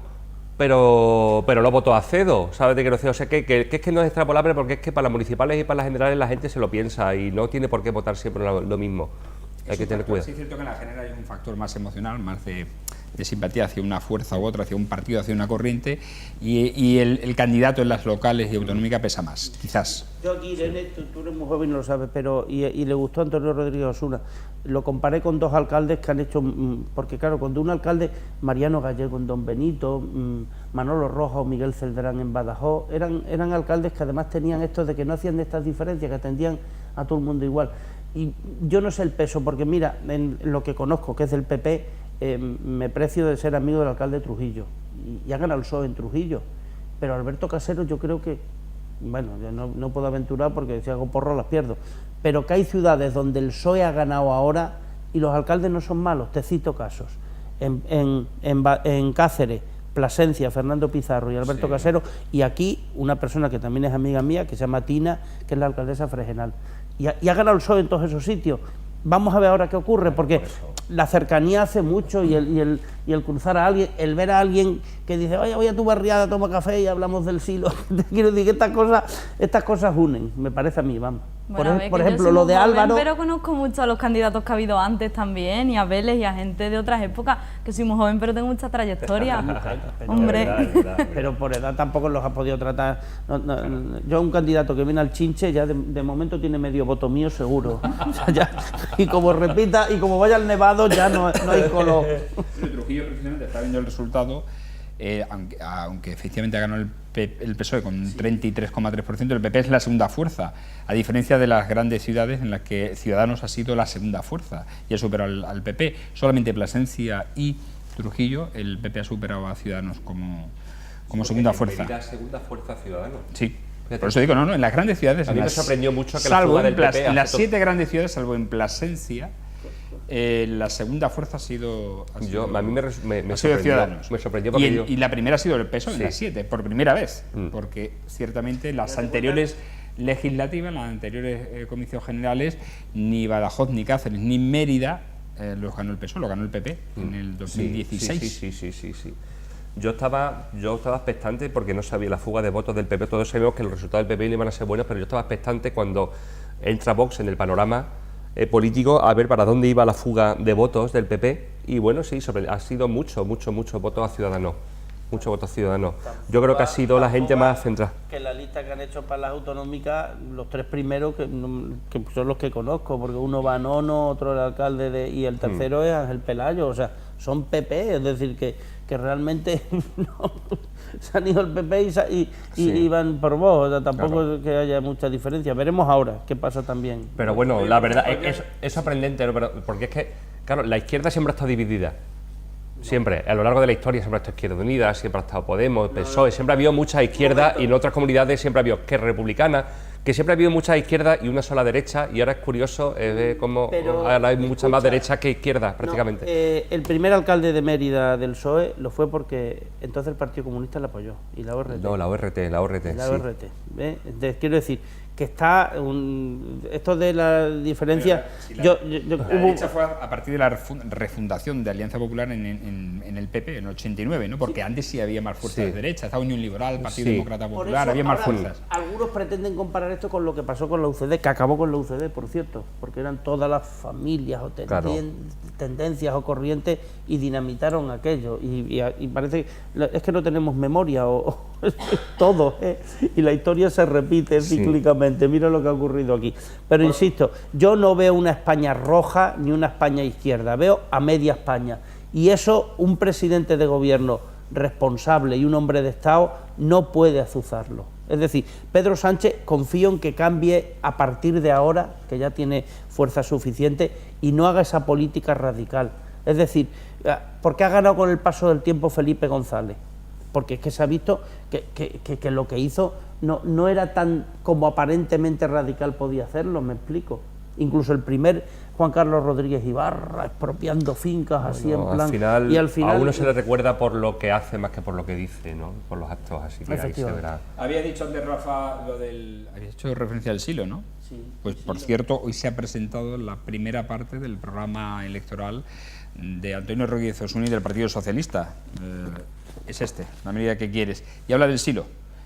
pero no votó a Cedo, ¿sabes de qué quiero decir? O sea, que es que no es extrapolable porque es que para las municipales y para las generales la gente se lo piensa y no tiene por qué votar siempre lo mismo. Hay que tener cuidado. Sí, es cierto que en la general hay un factor más emocional, más de simpatía hacia una fuerza u otra, hacia un partido, hacia una corriente, y el candidato en las locales y autonómicas pesa más, quizás. Yo aquí, Irene, tú eres muy joven y no lo sabes, pero y le gustó a Antonio Rodríguez Osuna. Lo comparé con 2 alcaldes que han hecho, porque claro, cuando un alcalde, Mariano Gallego en Don Benito, Manolo Rojas o Miguel Celderán en Badajoz, eran alcaldes que además tenían esto de que no hacían de estas diferencias, que atendían a todo el mundo igual. Y yo no sé el peso, porque mira, en lo que conozco, que es del PP, me precio de ser amigo del alcalde de Trujillo, y ha ganado el PSOE en Trujillo, pero Alberto Casero yo creo que, bueno, yo no puedo aventurar porque si hago porro las pierdo, pero que hay ciudades donde el PSOE ha ganado ahora y los alcaldes no son malos. Te cito casos, en Cáceres, Plasencia, Fernando Pizarro y Alberto Casero, y aquí una persona que también es amiga mía, que se llama Tina, que es la alcaldesa Fregenal. y ha ganado el PSOE en todos esos sitios. Vamos a ver ahora qué ocurre, porque la cercanía hace mucho y el cruzar a alguien, el ver a alguien que dice, oye, voy a tu barriada, toma café y hablamos del silo. Quiero decir que estas cosas unen, me parece a mí, vamos. Bueno, por ejemplo, lo de Álvaro... Pero conozco mucho a los candidatos que ha habido antes también, y a Vélez y a gente de otras épocas, que soy muy joven pero tengo mucha trayectoria. Hombre. Pero por edad tampoco los ha podido tratar. Yo un candidato que viene al Chinche ya de momento tiene medio voto mío seguro. O sea, ya, y como repita, y como vaya al Nevado ya no hay color. Trujillo precisamente está viendo el resultado, aunque efectivamente ha ganado el PSOE con 33,3%, el PP es la segunda fuerza, a diferencia de las grandes ciudades en las que Ciudadanos ha sido la segunda fuerza y ha superado al PP. Solamente Plasencia y Trujillo, el PP ha superado a Ciudadanos como segunda fuerza. La segunda fuerza Ciudadanos. Sí. Por eso digo, no, en las grandes ciudades... A mí me sorprendió mucho que la fuga del PP... En las 7 grandes ciudades, salvo en Plasencia, la segunda fuerza ha sido a mí me sorprendió, Ciudadanos. Me sorprendió porque y la primera ha sido el PSOE en las 7, por primera vez, porque ciertamente las anteriores legislativas, las anteriores comicios generales, ni Badajoz, ni Cáceres, ni Mérida los ganó el PSOE, lo ganó el PP en el 2016. Sí. Yo estaba expectante porque no sabía la fuga de votos del PP, todos sabíamos que los resultados del PP no iban a ser buenos, pero yo estaba expectante cuando entra Vox en el panorama político a ver para dónde iba la fuga de votos del PP, y bueno, sí, ha sido mucho votos a Ciudadanos, mucho votos Ciudadanos. Yo creo que ha sido la gente más centrada. Que la lista que han hecho para las autonómicas, los 3 primeros, que son los que conozco, porque uno va Nono, otro el alcalde y el tercero es Ángel Pelayo, o sea, son PP, es decir, que realmente no, se han ido el PP y van por vos, o sea, tampoco es que haya mucha diferencia. Veremos ahora qué pasa también. Pero bueno, la verdad es sorprendente, porque es que, claro, la izquierda siempre ha estado dividida. Siempre, a lo largo de la historia siempre ha estado Izquierda Unida, siempre ha estado Podemos, PSOE, siempre ha habido mucha izquierda, y en otras comunidades siempre ha habido que republicana, que siempre ha habido mucha izquierda y una sola derecha, y ahora es curioso ver cómo ahora hay mucha más derecha que izquierda prácticamente. El primer alcalde de Mérida del PSOE lo fue porque entonces el Partido Comunista le apoyó, y la ORT. No, la ORT. Entonces, quiero decir que está esto de la diferencia. La derecha fue a partir de la refundación de Alianza Popular en el PP en el 89, ¿no? Porque antes sí había más fuerzas de derecha, estaba Unión Liberal, Partido Demócrata Popular, había más fuerzas. Algunos pretenden comparar esto con lo que pasó con la UCD, que acabó con la UCD, por cierto, porque eran todas las familias o tendencias o corrientes y dinamitaron aquello. Y parece es que no tenemos memoria todo, y la historia se repite cíclicamente. Mira lo que ha ocurrido aquí. Pero insisto, yo no veo una España roja ni una España izquierda, veo a media España. Y eso un presidente de gobierno responsable y un hombre de Estado no puede azuzarlo. Es decir, Pedro Sánchez, confío en que cambie a partir de ahora, que ya tiene fuerza suficiente, y no haga esa política radical. Es decir, ¿por qué ha ganado con el paso del tiempo Felipe González? Porque es que se ha visto que lo que hizo no era tan como aparentemente radical podía hacerlo, me explico. Incluso el primer Juan Carlos Rodríguez Ibarra expropiando fincas así en plan... y al final a uno se le recuerda por lo que hace más que por lo que dice, ¿no? Por los actos, así que ahí se verá. Había dicho antes Rafa había hecho referencia al silo, ¿no? Sí. Pues por cierto, hoy se ha presentado la primera parte del programa electoral de Antonio Rodríguez Osuna y del Partido Socialista. Es la medida que quieres. Y habla del silo,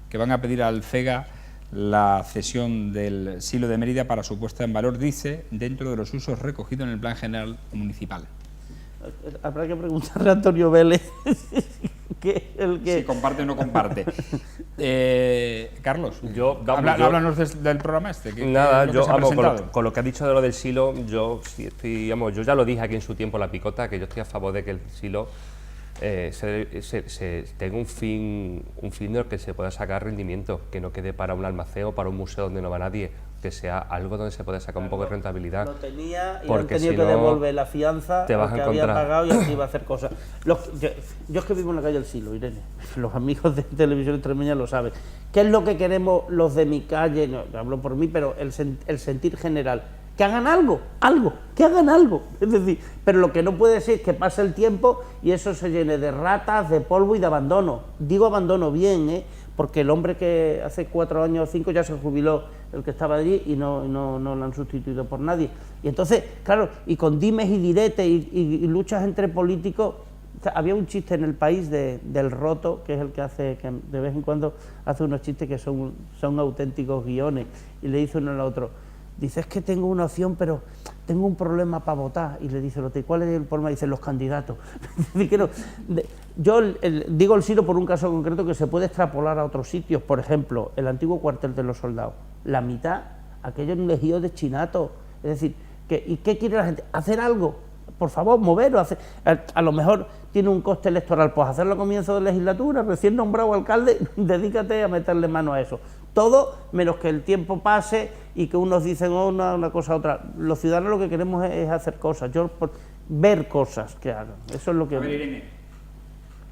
que van a pedir al FEGA la cesión del silo de Mérida para su puesta en valor, dice, dentro de los usos recogidos en el Plan General Municipal. Habrá que preguntarle a Antonio Vélez si comparte o no comparte. Carlos, háblanos del programa este. Con lo que ha dicho de lo del silo, yo ya lo dije aquí en su tiempo en La Picota, que yo estoy a favor de que el silo tenga un fin del que se pueda sacar rendimiento, que no quede para un almacén o para un museo donde no va nadie, que sea algo donde se pueda sacar un poco de rentabilidad. Lo tenía y han tenido que devolver la fianza que había pagado y así iba a hacer cosas. Yo es que vivo en la calle del Silo, Irene, los amigos de Televisión Extremeña lo saben. ¿Qué es lo que queremos los de mi calle? No hablo por mí, pero el sentir general. Que hagan algo, que hagan algo. Es decir, pero lo que no puede ser es que pase el tiempo y eso se llene de ratas, de polvo y de abandono. Digo abandono bien, porque el hombre que hace 4 años o 5 ya se jubiló, el que estaba allí, y no lo han sustituido por nadie. Y entonces, claro, y con dimes y diretes y luchas entre políticos. O sea, había un chiste en El País del Roto, que es el que hace, que de vez en cuando hace unos chistes que son auténticos guiones, y le dice uno al otro, dice, es que tengo una opción, pero tengo un problema para votar. Y le dice el otro, ¿y cuál es el problema? Dice, los candidatos. Yo digo el Silo por un caso concreto que se puede extrapolar a otros sitios. Por ejemplo, el antiguo cuartel de los soldados. La mitad, aquello en un ejido de chinato. Es decir, ¿y qué quiere la gente? Hacer algo. Por favor, moveros. A lo mejor tiene un coste electoral, pues hacerlo a comienzo de legislatura, recién nombrado alcalde, dedícate a meterle mano a eso. Todo menos que el tiempo pase y que unos dicen una cosa a otra. Los ciudadanos lo que queremos es hacer cosas, ver cosas que hagan. Eso es lo que... A ver, Irene.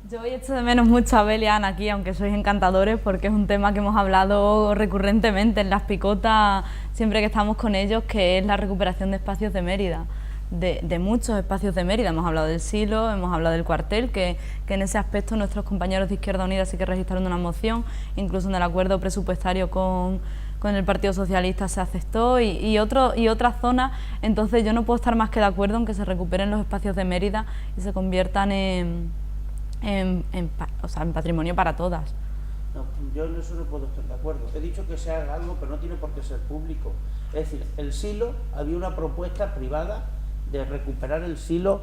Yo hoy echo de menos mucho a Abel y a Ana aquí, aunque sois encantadores, porque es un tema que hemos hablado recurrentemente en las picotas, siempre que estamos con ellos, que es la recuperación de espacios de Mérida. De muchos espacios de Mérida. Hemos hablado del Silo, hemos hablado del cuartel, que en ese aspecto nuestros compañeros de Izquierda Unida sí que registraron una moción, incluso en el acuerdo presupuestario con el Partido Socialista se aceptó y otras zonas. Entonces yo no puedo estar más que de acuerdo en que se recuperen los espacios de Mérida y se conviertan en patrimonio para todas. No, yo en eso no puedo estar de acuerdo. He dicho que se haga algo, pero no tiene por qué ser público. Es decir, el Silo, había una propuesta privada de recuperar el Silo,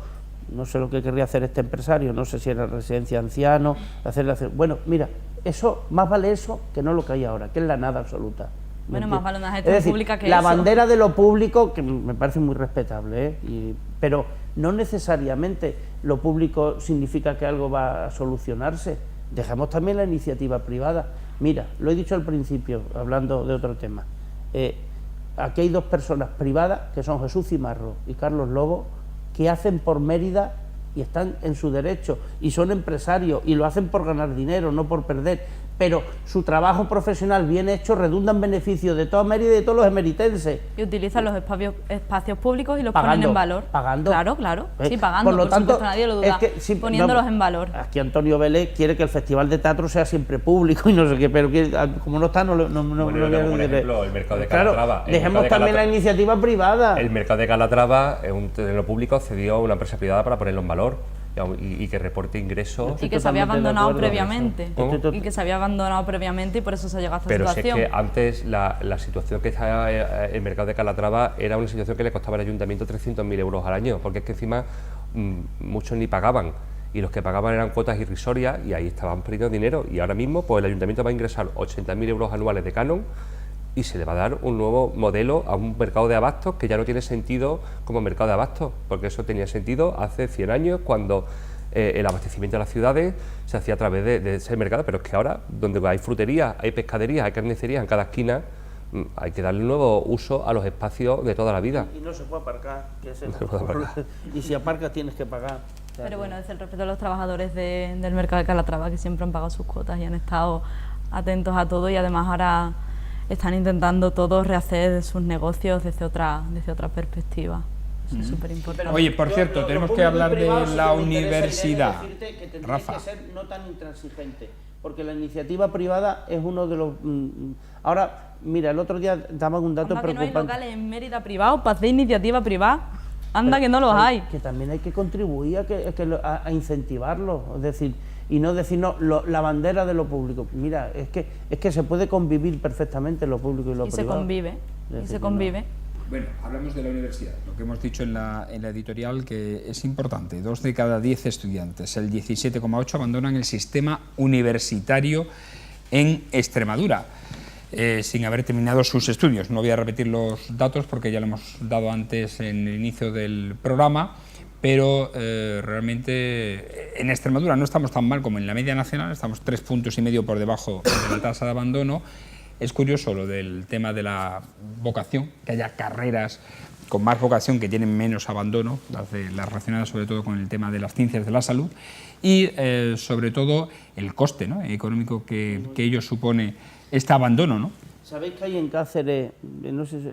no sé lo que querría hacer este empresario, no sé si era residencia de ancianos, bueno, mira, eso, más vale eso que no lo que hay ahora, que es la nada absoluta. Bueno, más vale una gestión pública que la eso. Bandera de lo público, que me parece muy respetable, pero no necesariamente lo público significa que algo va a solucionarse. Dejamos también la iniciativa privada. Mira, lo he dicho al principio, hablando de otro tema. Aquí hay 2 personas privadas, que son Jesús Cimarro y Carlos Lobo, que hacen por Mérida y están en su derecho, y son empresarios, y lo hacen por ganar dinero, no por perder, pero su trabajo profesional bien hecho redunda en beneficio de toda Mérida y de todos los emeritenses. Y utilizan los espacios públicos y los Pagando, ponen en valor. Pagando. Claro, sí, pagando, por tanto, supuesto, nadie lo duda, poniéndolos en valor. Aquí Antonio Vélez quiere que el Festival de Teatro sea siempre público y no sé qué, pero como no está, no por ejemplo, el mercado de Calatrava. Claro, dejemos también la iniciativa privada. El mercado de Calatrava, es un terreno público, cedió a una empresa privada para ponerlo en valor y que reporte ingresos. Y que se había abandonado previamente. ¿Cómo? Y que se había abandonado previamente y por eso se ha llegado a esta Pero situación. si es que antes la situación que está el mercado de Calatrava era una situación que le costaba al ayuntamiento 300.000 euros al año, porque es que encima muchos ni pagaban, y los que pagaban eran cuotas irrisorias y ahí estaban perdiendo dinero, y ahora mismo pues el ayuntamiento va a ingresar 80.000 euros anuales de canon y se le va a dar un nuevo modelo a un mercado de abastos que ya no tiene sentido como mercado de abastos, porque eso tenía sentido hace 100 años cuando el abastecimiento de las ciudades se hacía a través de ese mercado, pero es que ahora, donde hay fruterías, hay pescaderías, hay carnicerías en cada esquina, hay que darle un nuevo uso a los espacios de toda la vida. Y no se puede aparcar, que es el... No se puede aparcar. Y si aparcas tienes que pagar. Pero bueno, es el respeto a los trabajadores del mercado de Calatrava, que siempre han pagado sus cuotas y han estado atentos a todo, y además ahora están intentando todos rehacer sus negocios desde otra perspectiva. Eso es súper importante. Oye, por cierto, tenemos que hablar de la universidad. Que Rafa. que ser no tan intransigente, porque la iniciativa privada es uno de los... Ahora, mira, el otro día daban un dato Anda, que no hay preocupante. locales en Mérida privados para hacer iniciativa privada. Anda, que no los hay. Que también hay que contribuir a incentivarlo, es decir, y no decir la bandera de lo público. Mira, es que se puede convivir perfectamente lo público y lo privado. Y se convive. Bueno, hablamos de la universidad, lo que hemos dicho en la editorial, que es importante. 2 de cada 10 estudiantes, el 17,8%, abandonan el sistema universitario en Extremadura, sin haber terminado sus estudios. No voy a repetir los datos porque ya lo hemos dado antes en el inicio del programa, pero realmente en Extremadura no estamos tan mal como en la media nacional, estamos 3,5 puntos por debajo de la tasa de abandono. Es curioso lo del tema de la vocación, que haya carreras con más vocación que tienen menos abandono, las relacionadas sobre todo con el tema de las ciencias de la salud, y sobre todo el coste, ¿no?, económico que ello supone este abandono, ¿no? ¿Sabéis que hay en Cáceres,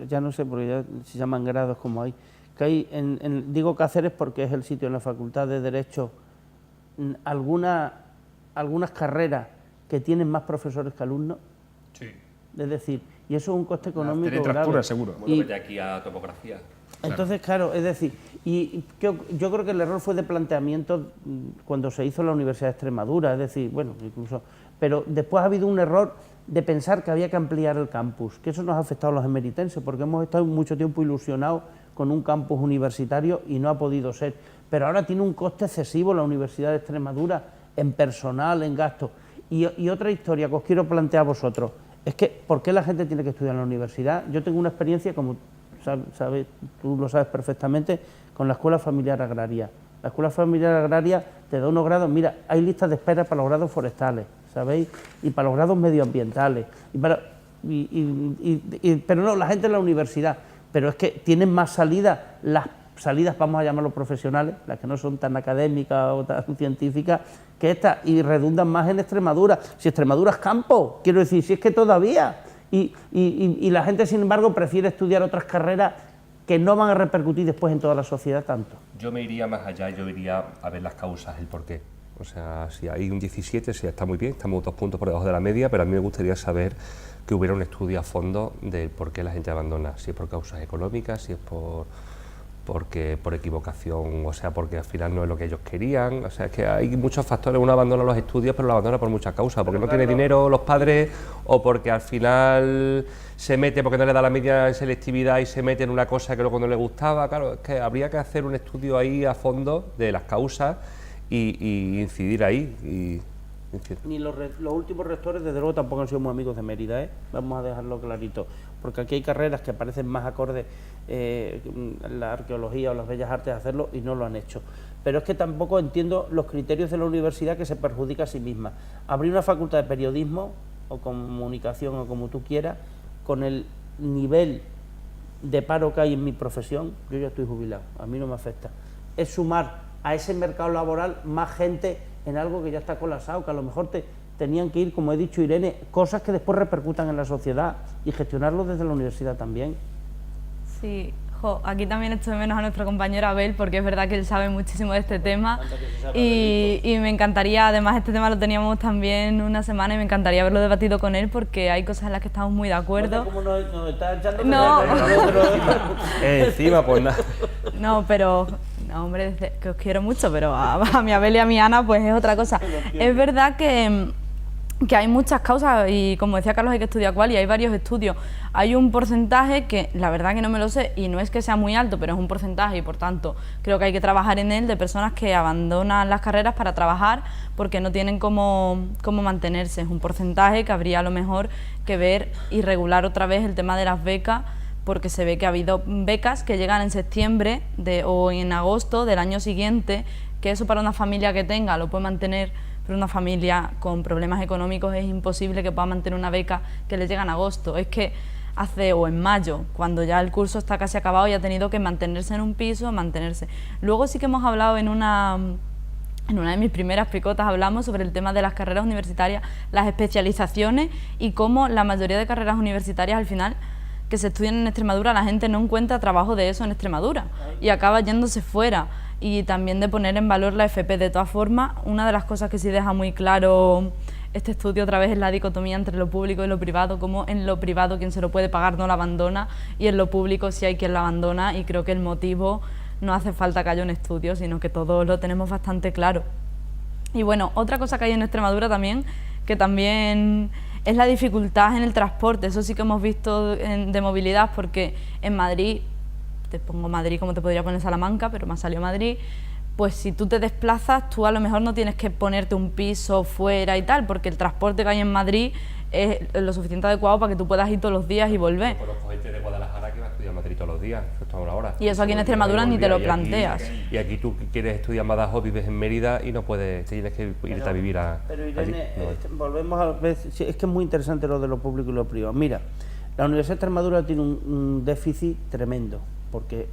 ya no sé porque ya se llaman grados como hay, que hay digo Cáceres porque es el sitio en la Facultad de Derecho, algunas carreras que tienen más profesores que alumnos. Sí. Es decir, y eso es un coste económico letras grave. puras, seguro. Y- de aquí a topografía. Entonces, claro, es decir, y yo creo que el error fue de planteamiento cuando se hizo la Universidad de Extremadura, es decir, bueno, incluso, pero después ha habido un error de pensar que había que ampliar el campus, que eso nos ha afectado a los emeritenses, porque hemos estado mucho tiempo ilusionados con un campus universitario y no ha podido ser. Pero ahora tiene un coste excesivo la Universidad de Extremadura en personal, en gastos. Y otra historia que os quiero plantear a vosotros, es que ¿por qué la gente tiene que estudiar en la universidad? Yo tengo una experiencia, como tú lo sabes perfectamente, con la Escuela Familiar Agraria. La Escuela Familiar Agraria te da unos grados, mira, hay listas de espera para los grados forestales, ¿sabéis? Y para los grados medioambientales, pero no, la gente en la universidad, pero es que tienen más salidas, las salidas, vamos a llamarlo profesionales, las que no son tan académicas o tan científicas, que estas, y redundan más en Extremadura. Si Extremadura es campo, quiero decir, si es que todavía, y la gente, sin embargo, prefiere estudiar otras carreras que no van a repercutir después en toda la sociedad tanto. Yo me iría más allá, yo iría a ver las causas, el porqué. O sea, si hay un 17, sí, está muy bien, estamos 2 puntos por debajo de la media, pero a mí me gustaría saber que hubiera un estudio a fondo de por qué la gente abandona, si es por causas económicas, si es por equivocación, o sea, porque al final no es lo que ellos querían. O sea, es que hay muchos factores. Uno abandona los estudios, pero lo abandona por muchas causas, porque no tiene dinero los padres, o porque al final se mete, porque no le da la media en selectividad y se mete en una cosa que luego no le gustaba. Claro, es que habría que hacer un estudio ahí a fondo de las causas y incidir ahí. Ni los últimos rectores, desde luego, tampoco han sido muy amigos de Mérida, ¿eh? Vamos a dejarlo clarito, porque aquí hay carreras que parecen más acordes la arqueología o las bellas artes a hacerlo y no lo han hecho. Pero es que tampoco entiendo los criterios de la universidad, que se perjudica a sí misma. Abrir una facultad de periodismo o comunicación o como tú quieras, con el nivel de paro que hay en mi profesión, yo ya estoy jubilado, a mí no me afecta, es sumar a ese mercado laboral más gente en algo que ya está colapsado, que a lo mejor tenían que ir, como he dicho Irene, cosas que después repercutan en la sociedad y gestionarlo desde la universidad también. Sí, aquí también echo de menos a nuestro compañero Abel, porque es verdad que él sabe muchísimo de este tema y me encantaría, además este tema lo teníamos también una semana y me encantaría haberlo debatido con él, porque hay cosas en las que estamos muy de acuerdo. ¿Cómo nos está echando? No. Encima, pues nada. No, pero... No, hombre, que os quiero mucho, pero a mi Abel y a mi Ana pues es otra cosa. Es verdad que hay muchas causas y, como decía Carlos, hay que estudiar cuál, y hay varios estudios. Hay un porcentaje que la verdad que no me lo sé y no es que sea muy alto, pero es un porcentaje y por tanto creo que hay que trabajar en él, de personas que abandonan las carreras para trabajar porque no tienen cómo mantenerse. Es un porcentaje que habría a lo mejor que ver y regular otra vez el tema de las becas, porque se ve que ha habido becas que llegan en septiembre o en agosto del año siguiente, que eso para una familia que tenga lo puede mantener, pero una familia con problemas económicos es imposible que pueda mantener una beca que le llega en agosto. Es que o en mayo, cuando ya el curso está casi acabado y ha tenido que mantenerse en un piso, Luego sí que hemos hablado en una de mis primeras picotas, hablamos sobre el tema de las carreras universitarias, las especializaciones y cómo la mayoría de carreras universitarias al final que se estudian en Extremadura, la gente no encuentra trabajo de eso en Extremadura y acaba yéndose fuera. Y también de poner en valor la FP. De todas formas, una de las cosas que sí deja muy claro este estudio otra vez es la dicotomía entre lo público y lo privado, como en lo privado quien se lo puede pagar no lo abandona y en lo público sí hay quien lo abandona, y creo que el motivo no hace falta que haya un estudio, sino que todos lo tenemos bastante claro. Y bueno, otra cosa que hay en Extremadura también, que también es la dificultad en el transporte. Eso sí que hemos visto de movilidad, porque en Madrid, te pongo Madrid como te podría poner Salamanca, pero me ha salido Madrid, pues si tú te desplazas, tú a lo mejor no tienes que ponerte un piso fuera y tal, porque el transporte que hay en Madrid es lo suficiente adecuado para que tú puedas ir todos los días y volver. Yo conozco gente de Guadalajara que va a estudiar Madrid todos los días, esto es ahora. Y eso aquí en Extremadura ni te lo planteas. Y aquí tú quieres estudiar en Badajoz, vives en Mérida y no puedes, tienes que irte a vivir a... Pero Irene, allí. volvemos a ver, es que es muy interesante lo de lo público y lo privado. Mira, la Universidad de Extremadura tiene un déficit tremendo, porque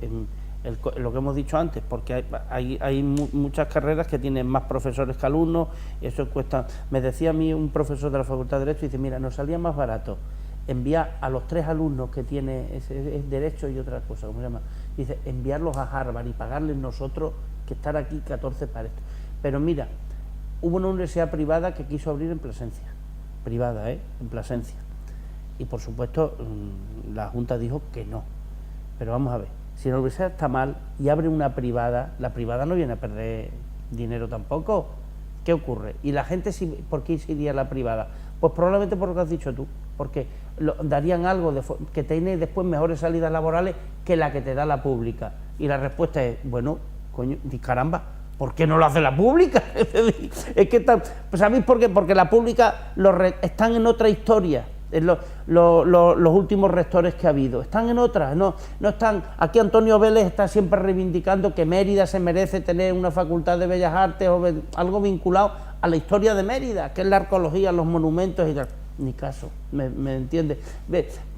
lo que hemos dicho antes, porque hay muchas carreras que tienen más profesores que alumnos, y eso cuesta. Me decía a mí un profesor de la Facultad de Derecho, dice, mira, nos salía más barato enviar a los 3 alumnos que tiene es Derecho y otra cosa, ¿cómo se llama? Dice, enviarlos a Harvard y pagarles nosotros que estar aquí 14 para esto. Pero mira, hubo una universidad privada que quiso abrir en Plasencia, privada, en Plasencia. Y por supuesto la Junta dijo que no. Pero vamos a ver, si la universidad está mal y abre una privada, la privada no viene a perder dinero tampoco. ¿Qué ocurre? Y la gente, ¿por qué se iría a la privada? Pues probablemente por lo que has dicho tú, porque darían algo que tiene después mejores salidas laborales que la que te da la pública. Y la respuesta es, bueno, coño, caramba, ¿por qué no lo hace la pública? Es que ¿sabéis por qué? Porque la pública están en otra historia. Los últimos rectores que ha habido están en otras, no están. Aquí Antonio Vélez está siempre reivindicando que Mérida se merece tener una facultad de Bellas Artes o algo vinculado a la historia de Mérida, que es la arqueología, los monumentos y tal. Ni caso, ¿me entiendes?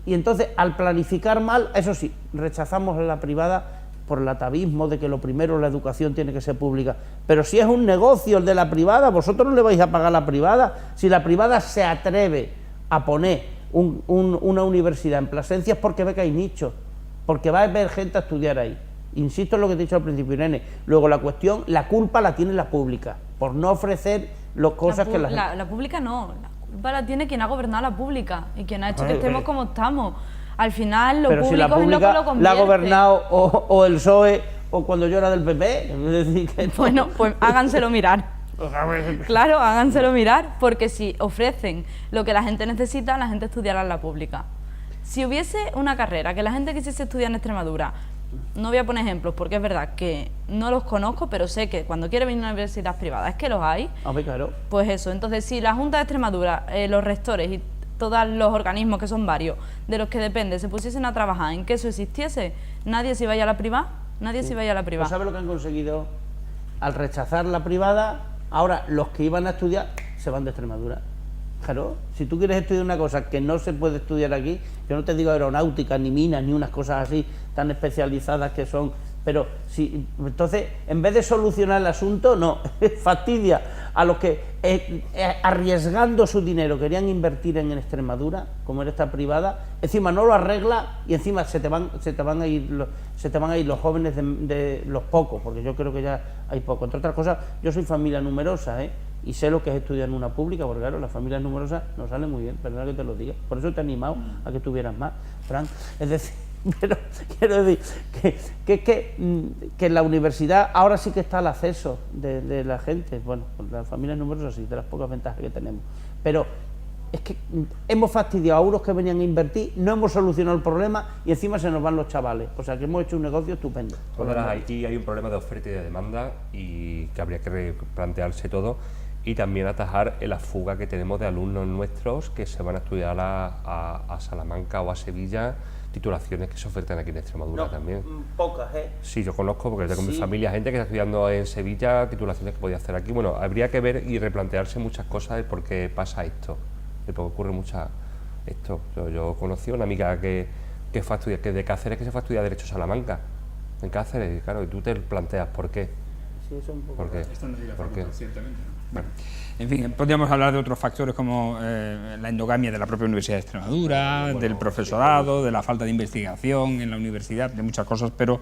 Y entonces, al planificar mal, eso sí, rechazamos la privada por el atavismo de que lo primero la educación tiene que ser pública. Pero si es un negocio el de la privada, vosotros no le vais a pagar a la privada. Si la privada se atreve a poner una universidad en Plasencia es porque ve que hay nichos, porque va a haber gente a estudiar ahí. Insisto en lo que te he dicho al principio, Irene. Luego la cuestión, la culpa la tiene la pública, por no ofrecer las cosas que la gente... La pública no, la culpa la tiene quien ha gobernado la pública y quien ha hecho que estemos como estamos. Al final lo público si la pública es lo que lo convierte. La ha gobernado o el PSOE o cuando yo era del PP. Es decir, que no. Bueno, pues háganselo mirar. Claro, háganselo mirar, porque si ofrecen lo que la gente necesita, la gente estudiará en la pública. Si hubiese una carrera que la gente quisiese estudiar en Extremadura, no voy a poner ejemplos porque es verdad que no los conozco, pero sé que cuando quiere venir a una universidad privada es que los hay. Claro. Pues eso, entonces si la Junta de Extremadura, los rectores y todos los organismos, que son varios, de los que depende, se pusiesen a trabajar en que eso existiese, nadie se vaya a la privada, nadie se vaya a la privada. ¿Sabes lo que han conseguido? Al rechazar la privada, ahora los que iban a estudiar se van de Extremadura. Claro, si tú quieres estudiar una cosa que no se puede estudiar aquí, yo no te digo aeronáutica, ni minas, ni unas cosas así tan especializadas que son, pero si entonces, en vez de solucionar el asunto, no, fastidia a los que arriesgando su dinero querían invertir en Extremadura, como era esta privada, encima no lo arregla y encima se te van a ir los jóvenes de los pocos, porque yo creo que ya hay pocos. Entre otras cosas, yo soy familia numerosa, y sé lo que es estudiar en una pública, porque claro, las familias numerosas nos salen muy bien, perdona que te lo diga. Por eso te he animado a que tuvieras más, Fran. Es decir, pero quiero decir que en la universidad ahora sí que está el acceso de la gente, bueno, con las familias numerosas sí, de las pocas ventajas que tenemos. Pero es que hemos fastidiado a unos que venían a invertir, no hemos solucionado el problema y encima se nos van los chavales. O sea que hemos hecho un negocio estupendo. Aquí hay un problema de oferta y de demanda y que habría que replantearse todo. Y también atajar la fuga que tenemos de alumnos nuestros que se van a estudiar a Salamanca o a Sevilla, titulaciones que se ofertan aquí en Extremadura también. Pocas, Sí, yo conozco, porque tengo mi familia, gente que está estudiando en Sevilla, titulaciones que podía hacer aquí. Bueno, habría que ver y replantearse muchas cosas de por qué pasa esto, de por qué ocurre esto. Yo conocí a una amiga que fue a estudiar, que de Cáceres, que se fue a estudiar Derecho a Salamanca, en Cáceres, y claro, y tú te planteas por qué. Sí, eso es un poco. ¿Por qué? ¿Por qué? Ciertamente, ¿no? Bueno, en fin, podríamos hablar de otros factores como la endogamia de la propia Universidad de Extremadura, del profesorado, de la falta de investigación en la universidad, de muchas cosas, pero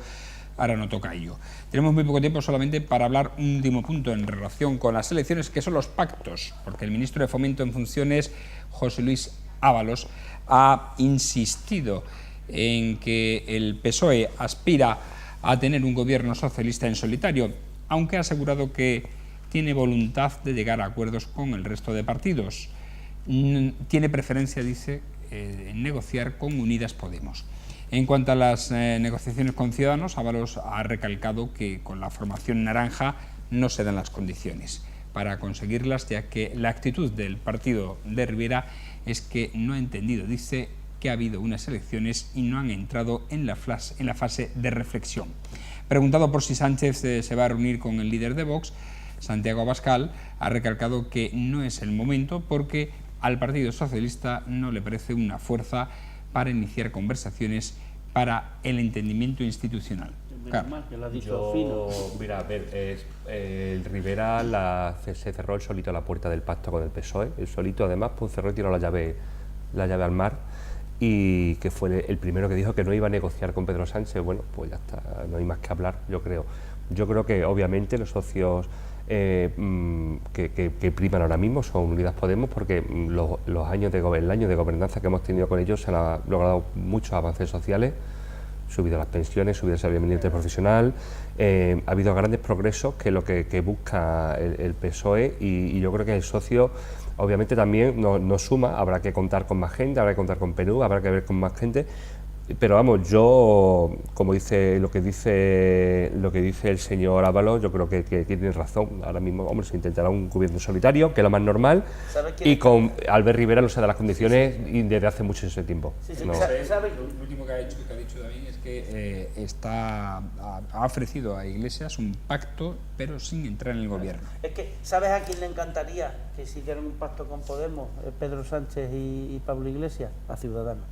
ahora no toca ello. Tenemos muy poco tiempo solamente para hablar un último punto en relación con las elecciones, que son los pactos, porque el ministro de Fomento en funciones, José Luis Ábalos, ha insistido en que el PSOE aspira a tener un gobierno socialista en solitario, aunque ha asegurado que tiene voluntad de llegar a acuerdos con el resto de partidos. Tiene preferencia, dice, en negociar con Unidas Podemos. En cuanto a las negociaciones con Ciudadanos, Ábalos ha recalcado que con la formación naranja no se dan las condiciones para conseguirlas, ya que la actitud del partido de Rivera es que no ha entendido, dice, que ha habido unas elecciones y no han entrado en la fase de reflexión. Preguntado por si Sánchez se va a reunir con el líder de Vox, Santiago Abascal ha recalcado que no es el momento porque al Partido Socialista no le parece una fuerza para iniciar conversaciones para el entendimiento institucional. Claro. Mira, a ver, el Rivera se cerró el solito a la puerta del pacto con el PSOE, el solito además pues cerró y tiró la llave al mar, y que fue el primero que dijo que no iba a negociar con Pedro Sánchez. Bueno, pues ya está, no hay más que hablar, yo creo. Yo creo que obviamente los socios que priman ahora mismo son Unidas Podemos, porque el año de gobernanza que hemos tenido con ellos se han logrado muchos avances sociales, subido las pensiones, subido el salario mínimo interprofesional, ha habido grandes progresos que es lo que busca el PSOE, y yo creo que el socio obviamente también nos suma. Habrá que contar con más gente, habrá que contar con PNV, habrá que ver con más gente. Pero vamos, yo, como dice lo que dice el señor Ábalos, yo creo que tiene razón. Ahora mismo, hombre, se intentará un gobierno solitario, que es lo más normal, y con Albert Rivera no se da las condiciones y desde hace mucho ese tiempo. Sí, No. Lo último que ha dicho David es que ha ofrecido a Iglesias un pacto, pero sin entrar en el gobierno. Es que, ¿sabes a quién le encantaría que se hicieran un pacto con Podemos, Pedro Sánchez y Pablo Iglesias? A Ciudadanos.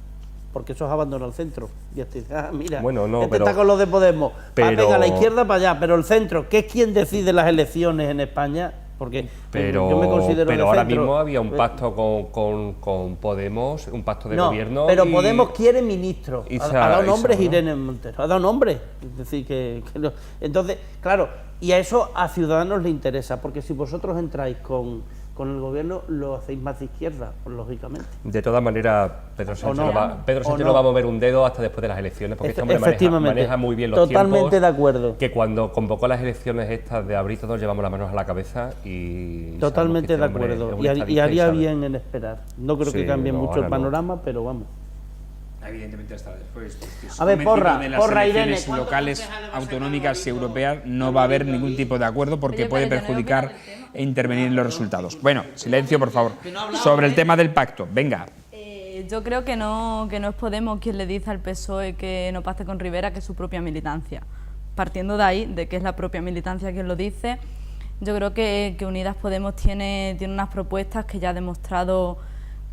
Porque esos abandonó el centro. Y este dice, mira, Bueno, no, este está con los de Podemos. pero- Venga, a la izquierda para allá, pero el centro, que es quien decide las elecciones en España, porque yo me considero de pero ahora centro. mismo había un pacto con Podemos, un pacto de No, gobierno. pero y- Podemos quiere ministro. y Ha se dado ha- nombres ¿no? Irene Montero. Ha dado nombres. Es decir, entonces, claro, y a eso a Ciudadanos le interesa, porque si vosotros entráis con el gobierno, lo hacéis más de izquierda, pues, lógicamente. De todas maneras, Pedro Sánchez, no. no O va a mover un dedo hasta después de las elecciones, porque este hombre Efectivamente. maneja muy bien los Totalmente tiempos. de acuerdo. Que cuando convocó las elecciones estas de abril, todos llevamos las manos a la cabeza y... Totalmente de sabemos que este acuerdo. hombre es un Y estadista haría sabe. bien en esperar. No creo que Sí, cambie no, mucho ahora el no. panorama, pero vamos. Evidentemente hasta después. A ver, porra, de las porra, Irene, elecciones ¿cuántos locales, concejales va a sacar autonómicas y David? europeas no va a haber ningún tipo de acuerdo porque Oye, puede pero yo no he perjudicar opinado del tema. e intervenir en los resultados. Bueno, silencio, por favor. Sobre el tema del pacto, venga. Yo creo que no es Podemos quien le dice al PSOE que no pacte con Rivera, que es su propia militancia. Partiendo de ahí, de que es la propia militancia quien lo dice, yo creo que Unidas Podemos tiene unas propuestas que ya ha demostrado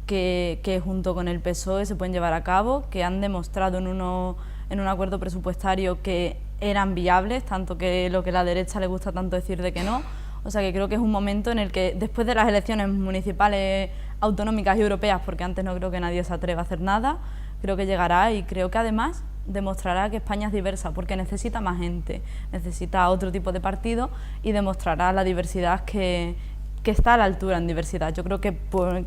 que junto con el PSOE se pueden llevar a cabo, que han demostrado en un acuerdo presupuestario que eran viables, tanto que lo que a la derecha le gusta tanto decir de que no. O sea que creo que es un momento en el que, después de las elecciones municipales, autonómicas y europeas, porque antes no creo que nadie se atreva a hacer nada, creo que llegará, y creo que además demostrará que España es diversa, porque necesita más gente, necesita otro tipo de partido, y demostrará la diversidad que está a la altura en diversidad. Yo creo que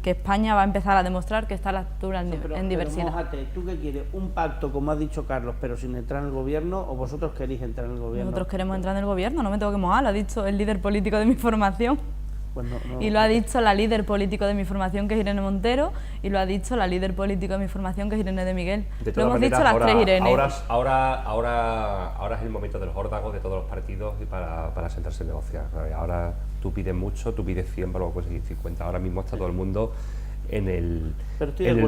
España va a empezar a demostrar que está a la altura en diversidad. mójate, ¿tú qué quieres? ¿Un pacto, como ha dicho Carlos, pero sin entrar en el gobierno, o vosotros queréis entrar en el gobierno? Nosotros queremos entrar en el gobierno, no me tengo que mojar, lo ha dicho el líder político de mi formación. Pues no. Y lo ha dicho la líder político de mi formación, que es Irene Montero, y lo ha dicho la líder político de mi formación, que es Irene de Miguel. De Lo todas hemos maneras, dicho las tres Irene. ahora es el momento de los órdagos de todos los partidos y para sentarse a negociar. Ahora tú pides mucho, tú pides 100 para luego conseguir 50. Ahora mismo está todo el mundo en el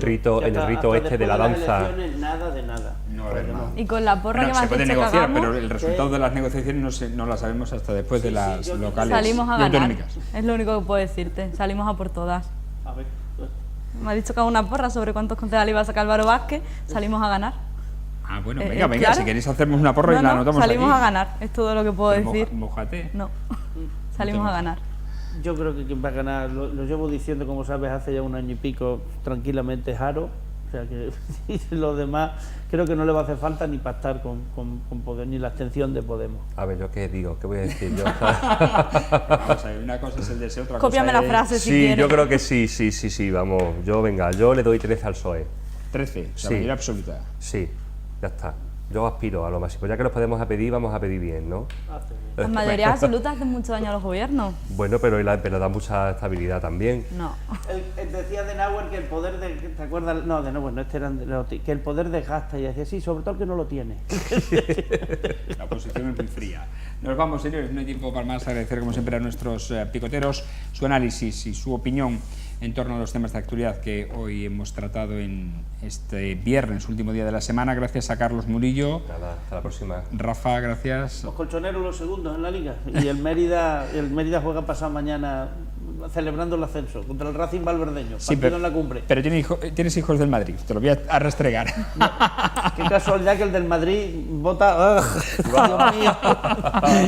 rito este de la danza. Nada de nada. No va a haber nada. Y con la porra Bueno, que me se has puede dicho que negociar, hagamos, pero el resultado de las negociaciones no las sabemos hasta después de las yo- locales salimos a y ganar. autonómicas. Es lo único que puedo decirte, salimos a por todas. A ver, Me ha dicho que haga una porra sobre cuántos concejales iba a sacar Álvaro Vázquez, salimos a ganar. Ah, bueno, Eh, venga, claro. si queréis hacernos una porra y la No, anotamos salimos aquí. a ganar, es todo lo que puedo Pero decir. mójate. No, salimos a ganar. yo creo que quien va a ganar, lo llevo diciendo, como sabes, hace ya un año y pico, tranquilamente, es Haro. O sea que los demás creo que no le va a hacer falta ni pactar con Podemos, ni la abstención de Podemos. A ver, ¿yo qué digo? ¿Qué voy a decir yo? Vamos a ver, una cosa es el deseo, otra Cópiame cosa la es frase si Sí, quieres. yo creo que sí, vamos. Yo le doy 13 al PSOE. 13, o sea, Sí. mayoría absoluta. Sí, ya está. Yo aspiro a lo máximo. Ya que nos podemos a pedir, vamos a pedir bien, ¿no? Las mayorías absolutas hacen mucho daño a los gobiernos. Bueno, pero da mucha estabilidad también. No. Decía Denauer que el poder de... ¿Te acuerdas? No, Denauer, no, este era Ancelotti, que el poder desgasta, y decía, sí, sobre todo el que no lo tiene. La oposición es muy fría. Nos vamos, señores, no hay tiempo para más. Agradecer, como siempre, a nuestros picoteros su análisis y su opinión en torno a los temas de actualidad que hoy hemos tratado en este viernes, último día de la semana. Gracias a Carlos Murillo. Nada, hasta la próxima. Rafa, gracias. Los colchoneros los segundos en la liga, y el Mérida juega pasado mañana celebrando el ascenso contra el Racing Valverdeño, Sí, partido en la cumbre. pero tienes hijos del Madrid, te lo voy a restregar. Qué casualidad que el del Madrid vota... Dios mío.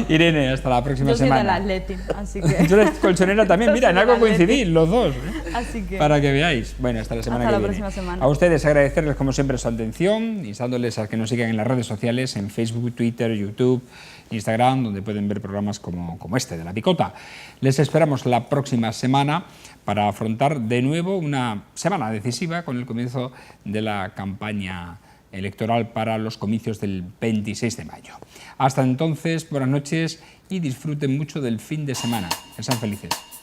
Irene, hasta la próxima Yo soy del semana. Atleti, así que... Tú eres colchonera también, mira, en Yo soy algo del Atleti. coincidís los dos. Así que... Para que veáis. Bueno, hasta la semana Hasta que la viene. próxima semana. A ustedes agradecerles como siempre su atención, instándoles a que nos sigan en las redes sociales, en Facebook, Twitter, YouTube Instagram, donde pueden ver programas como este, de La Picota. Les esperamos la próxima semana para afrontar de nuevo una semana decisiva con el comienzo de la campaña electoral para los comicios del 26 de mayo. Hasta entonces, buenas noches y disfruten mucho del fin de semana. Que sean felices.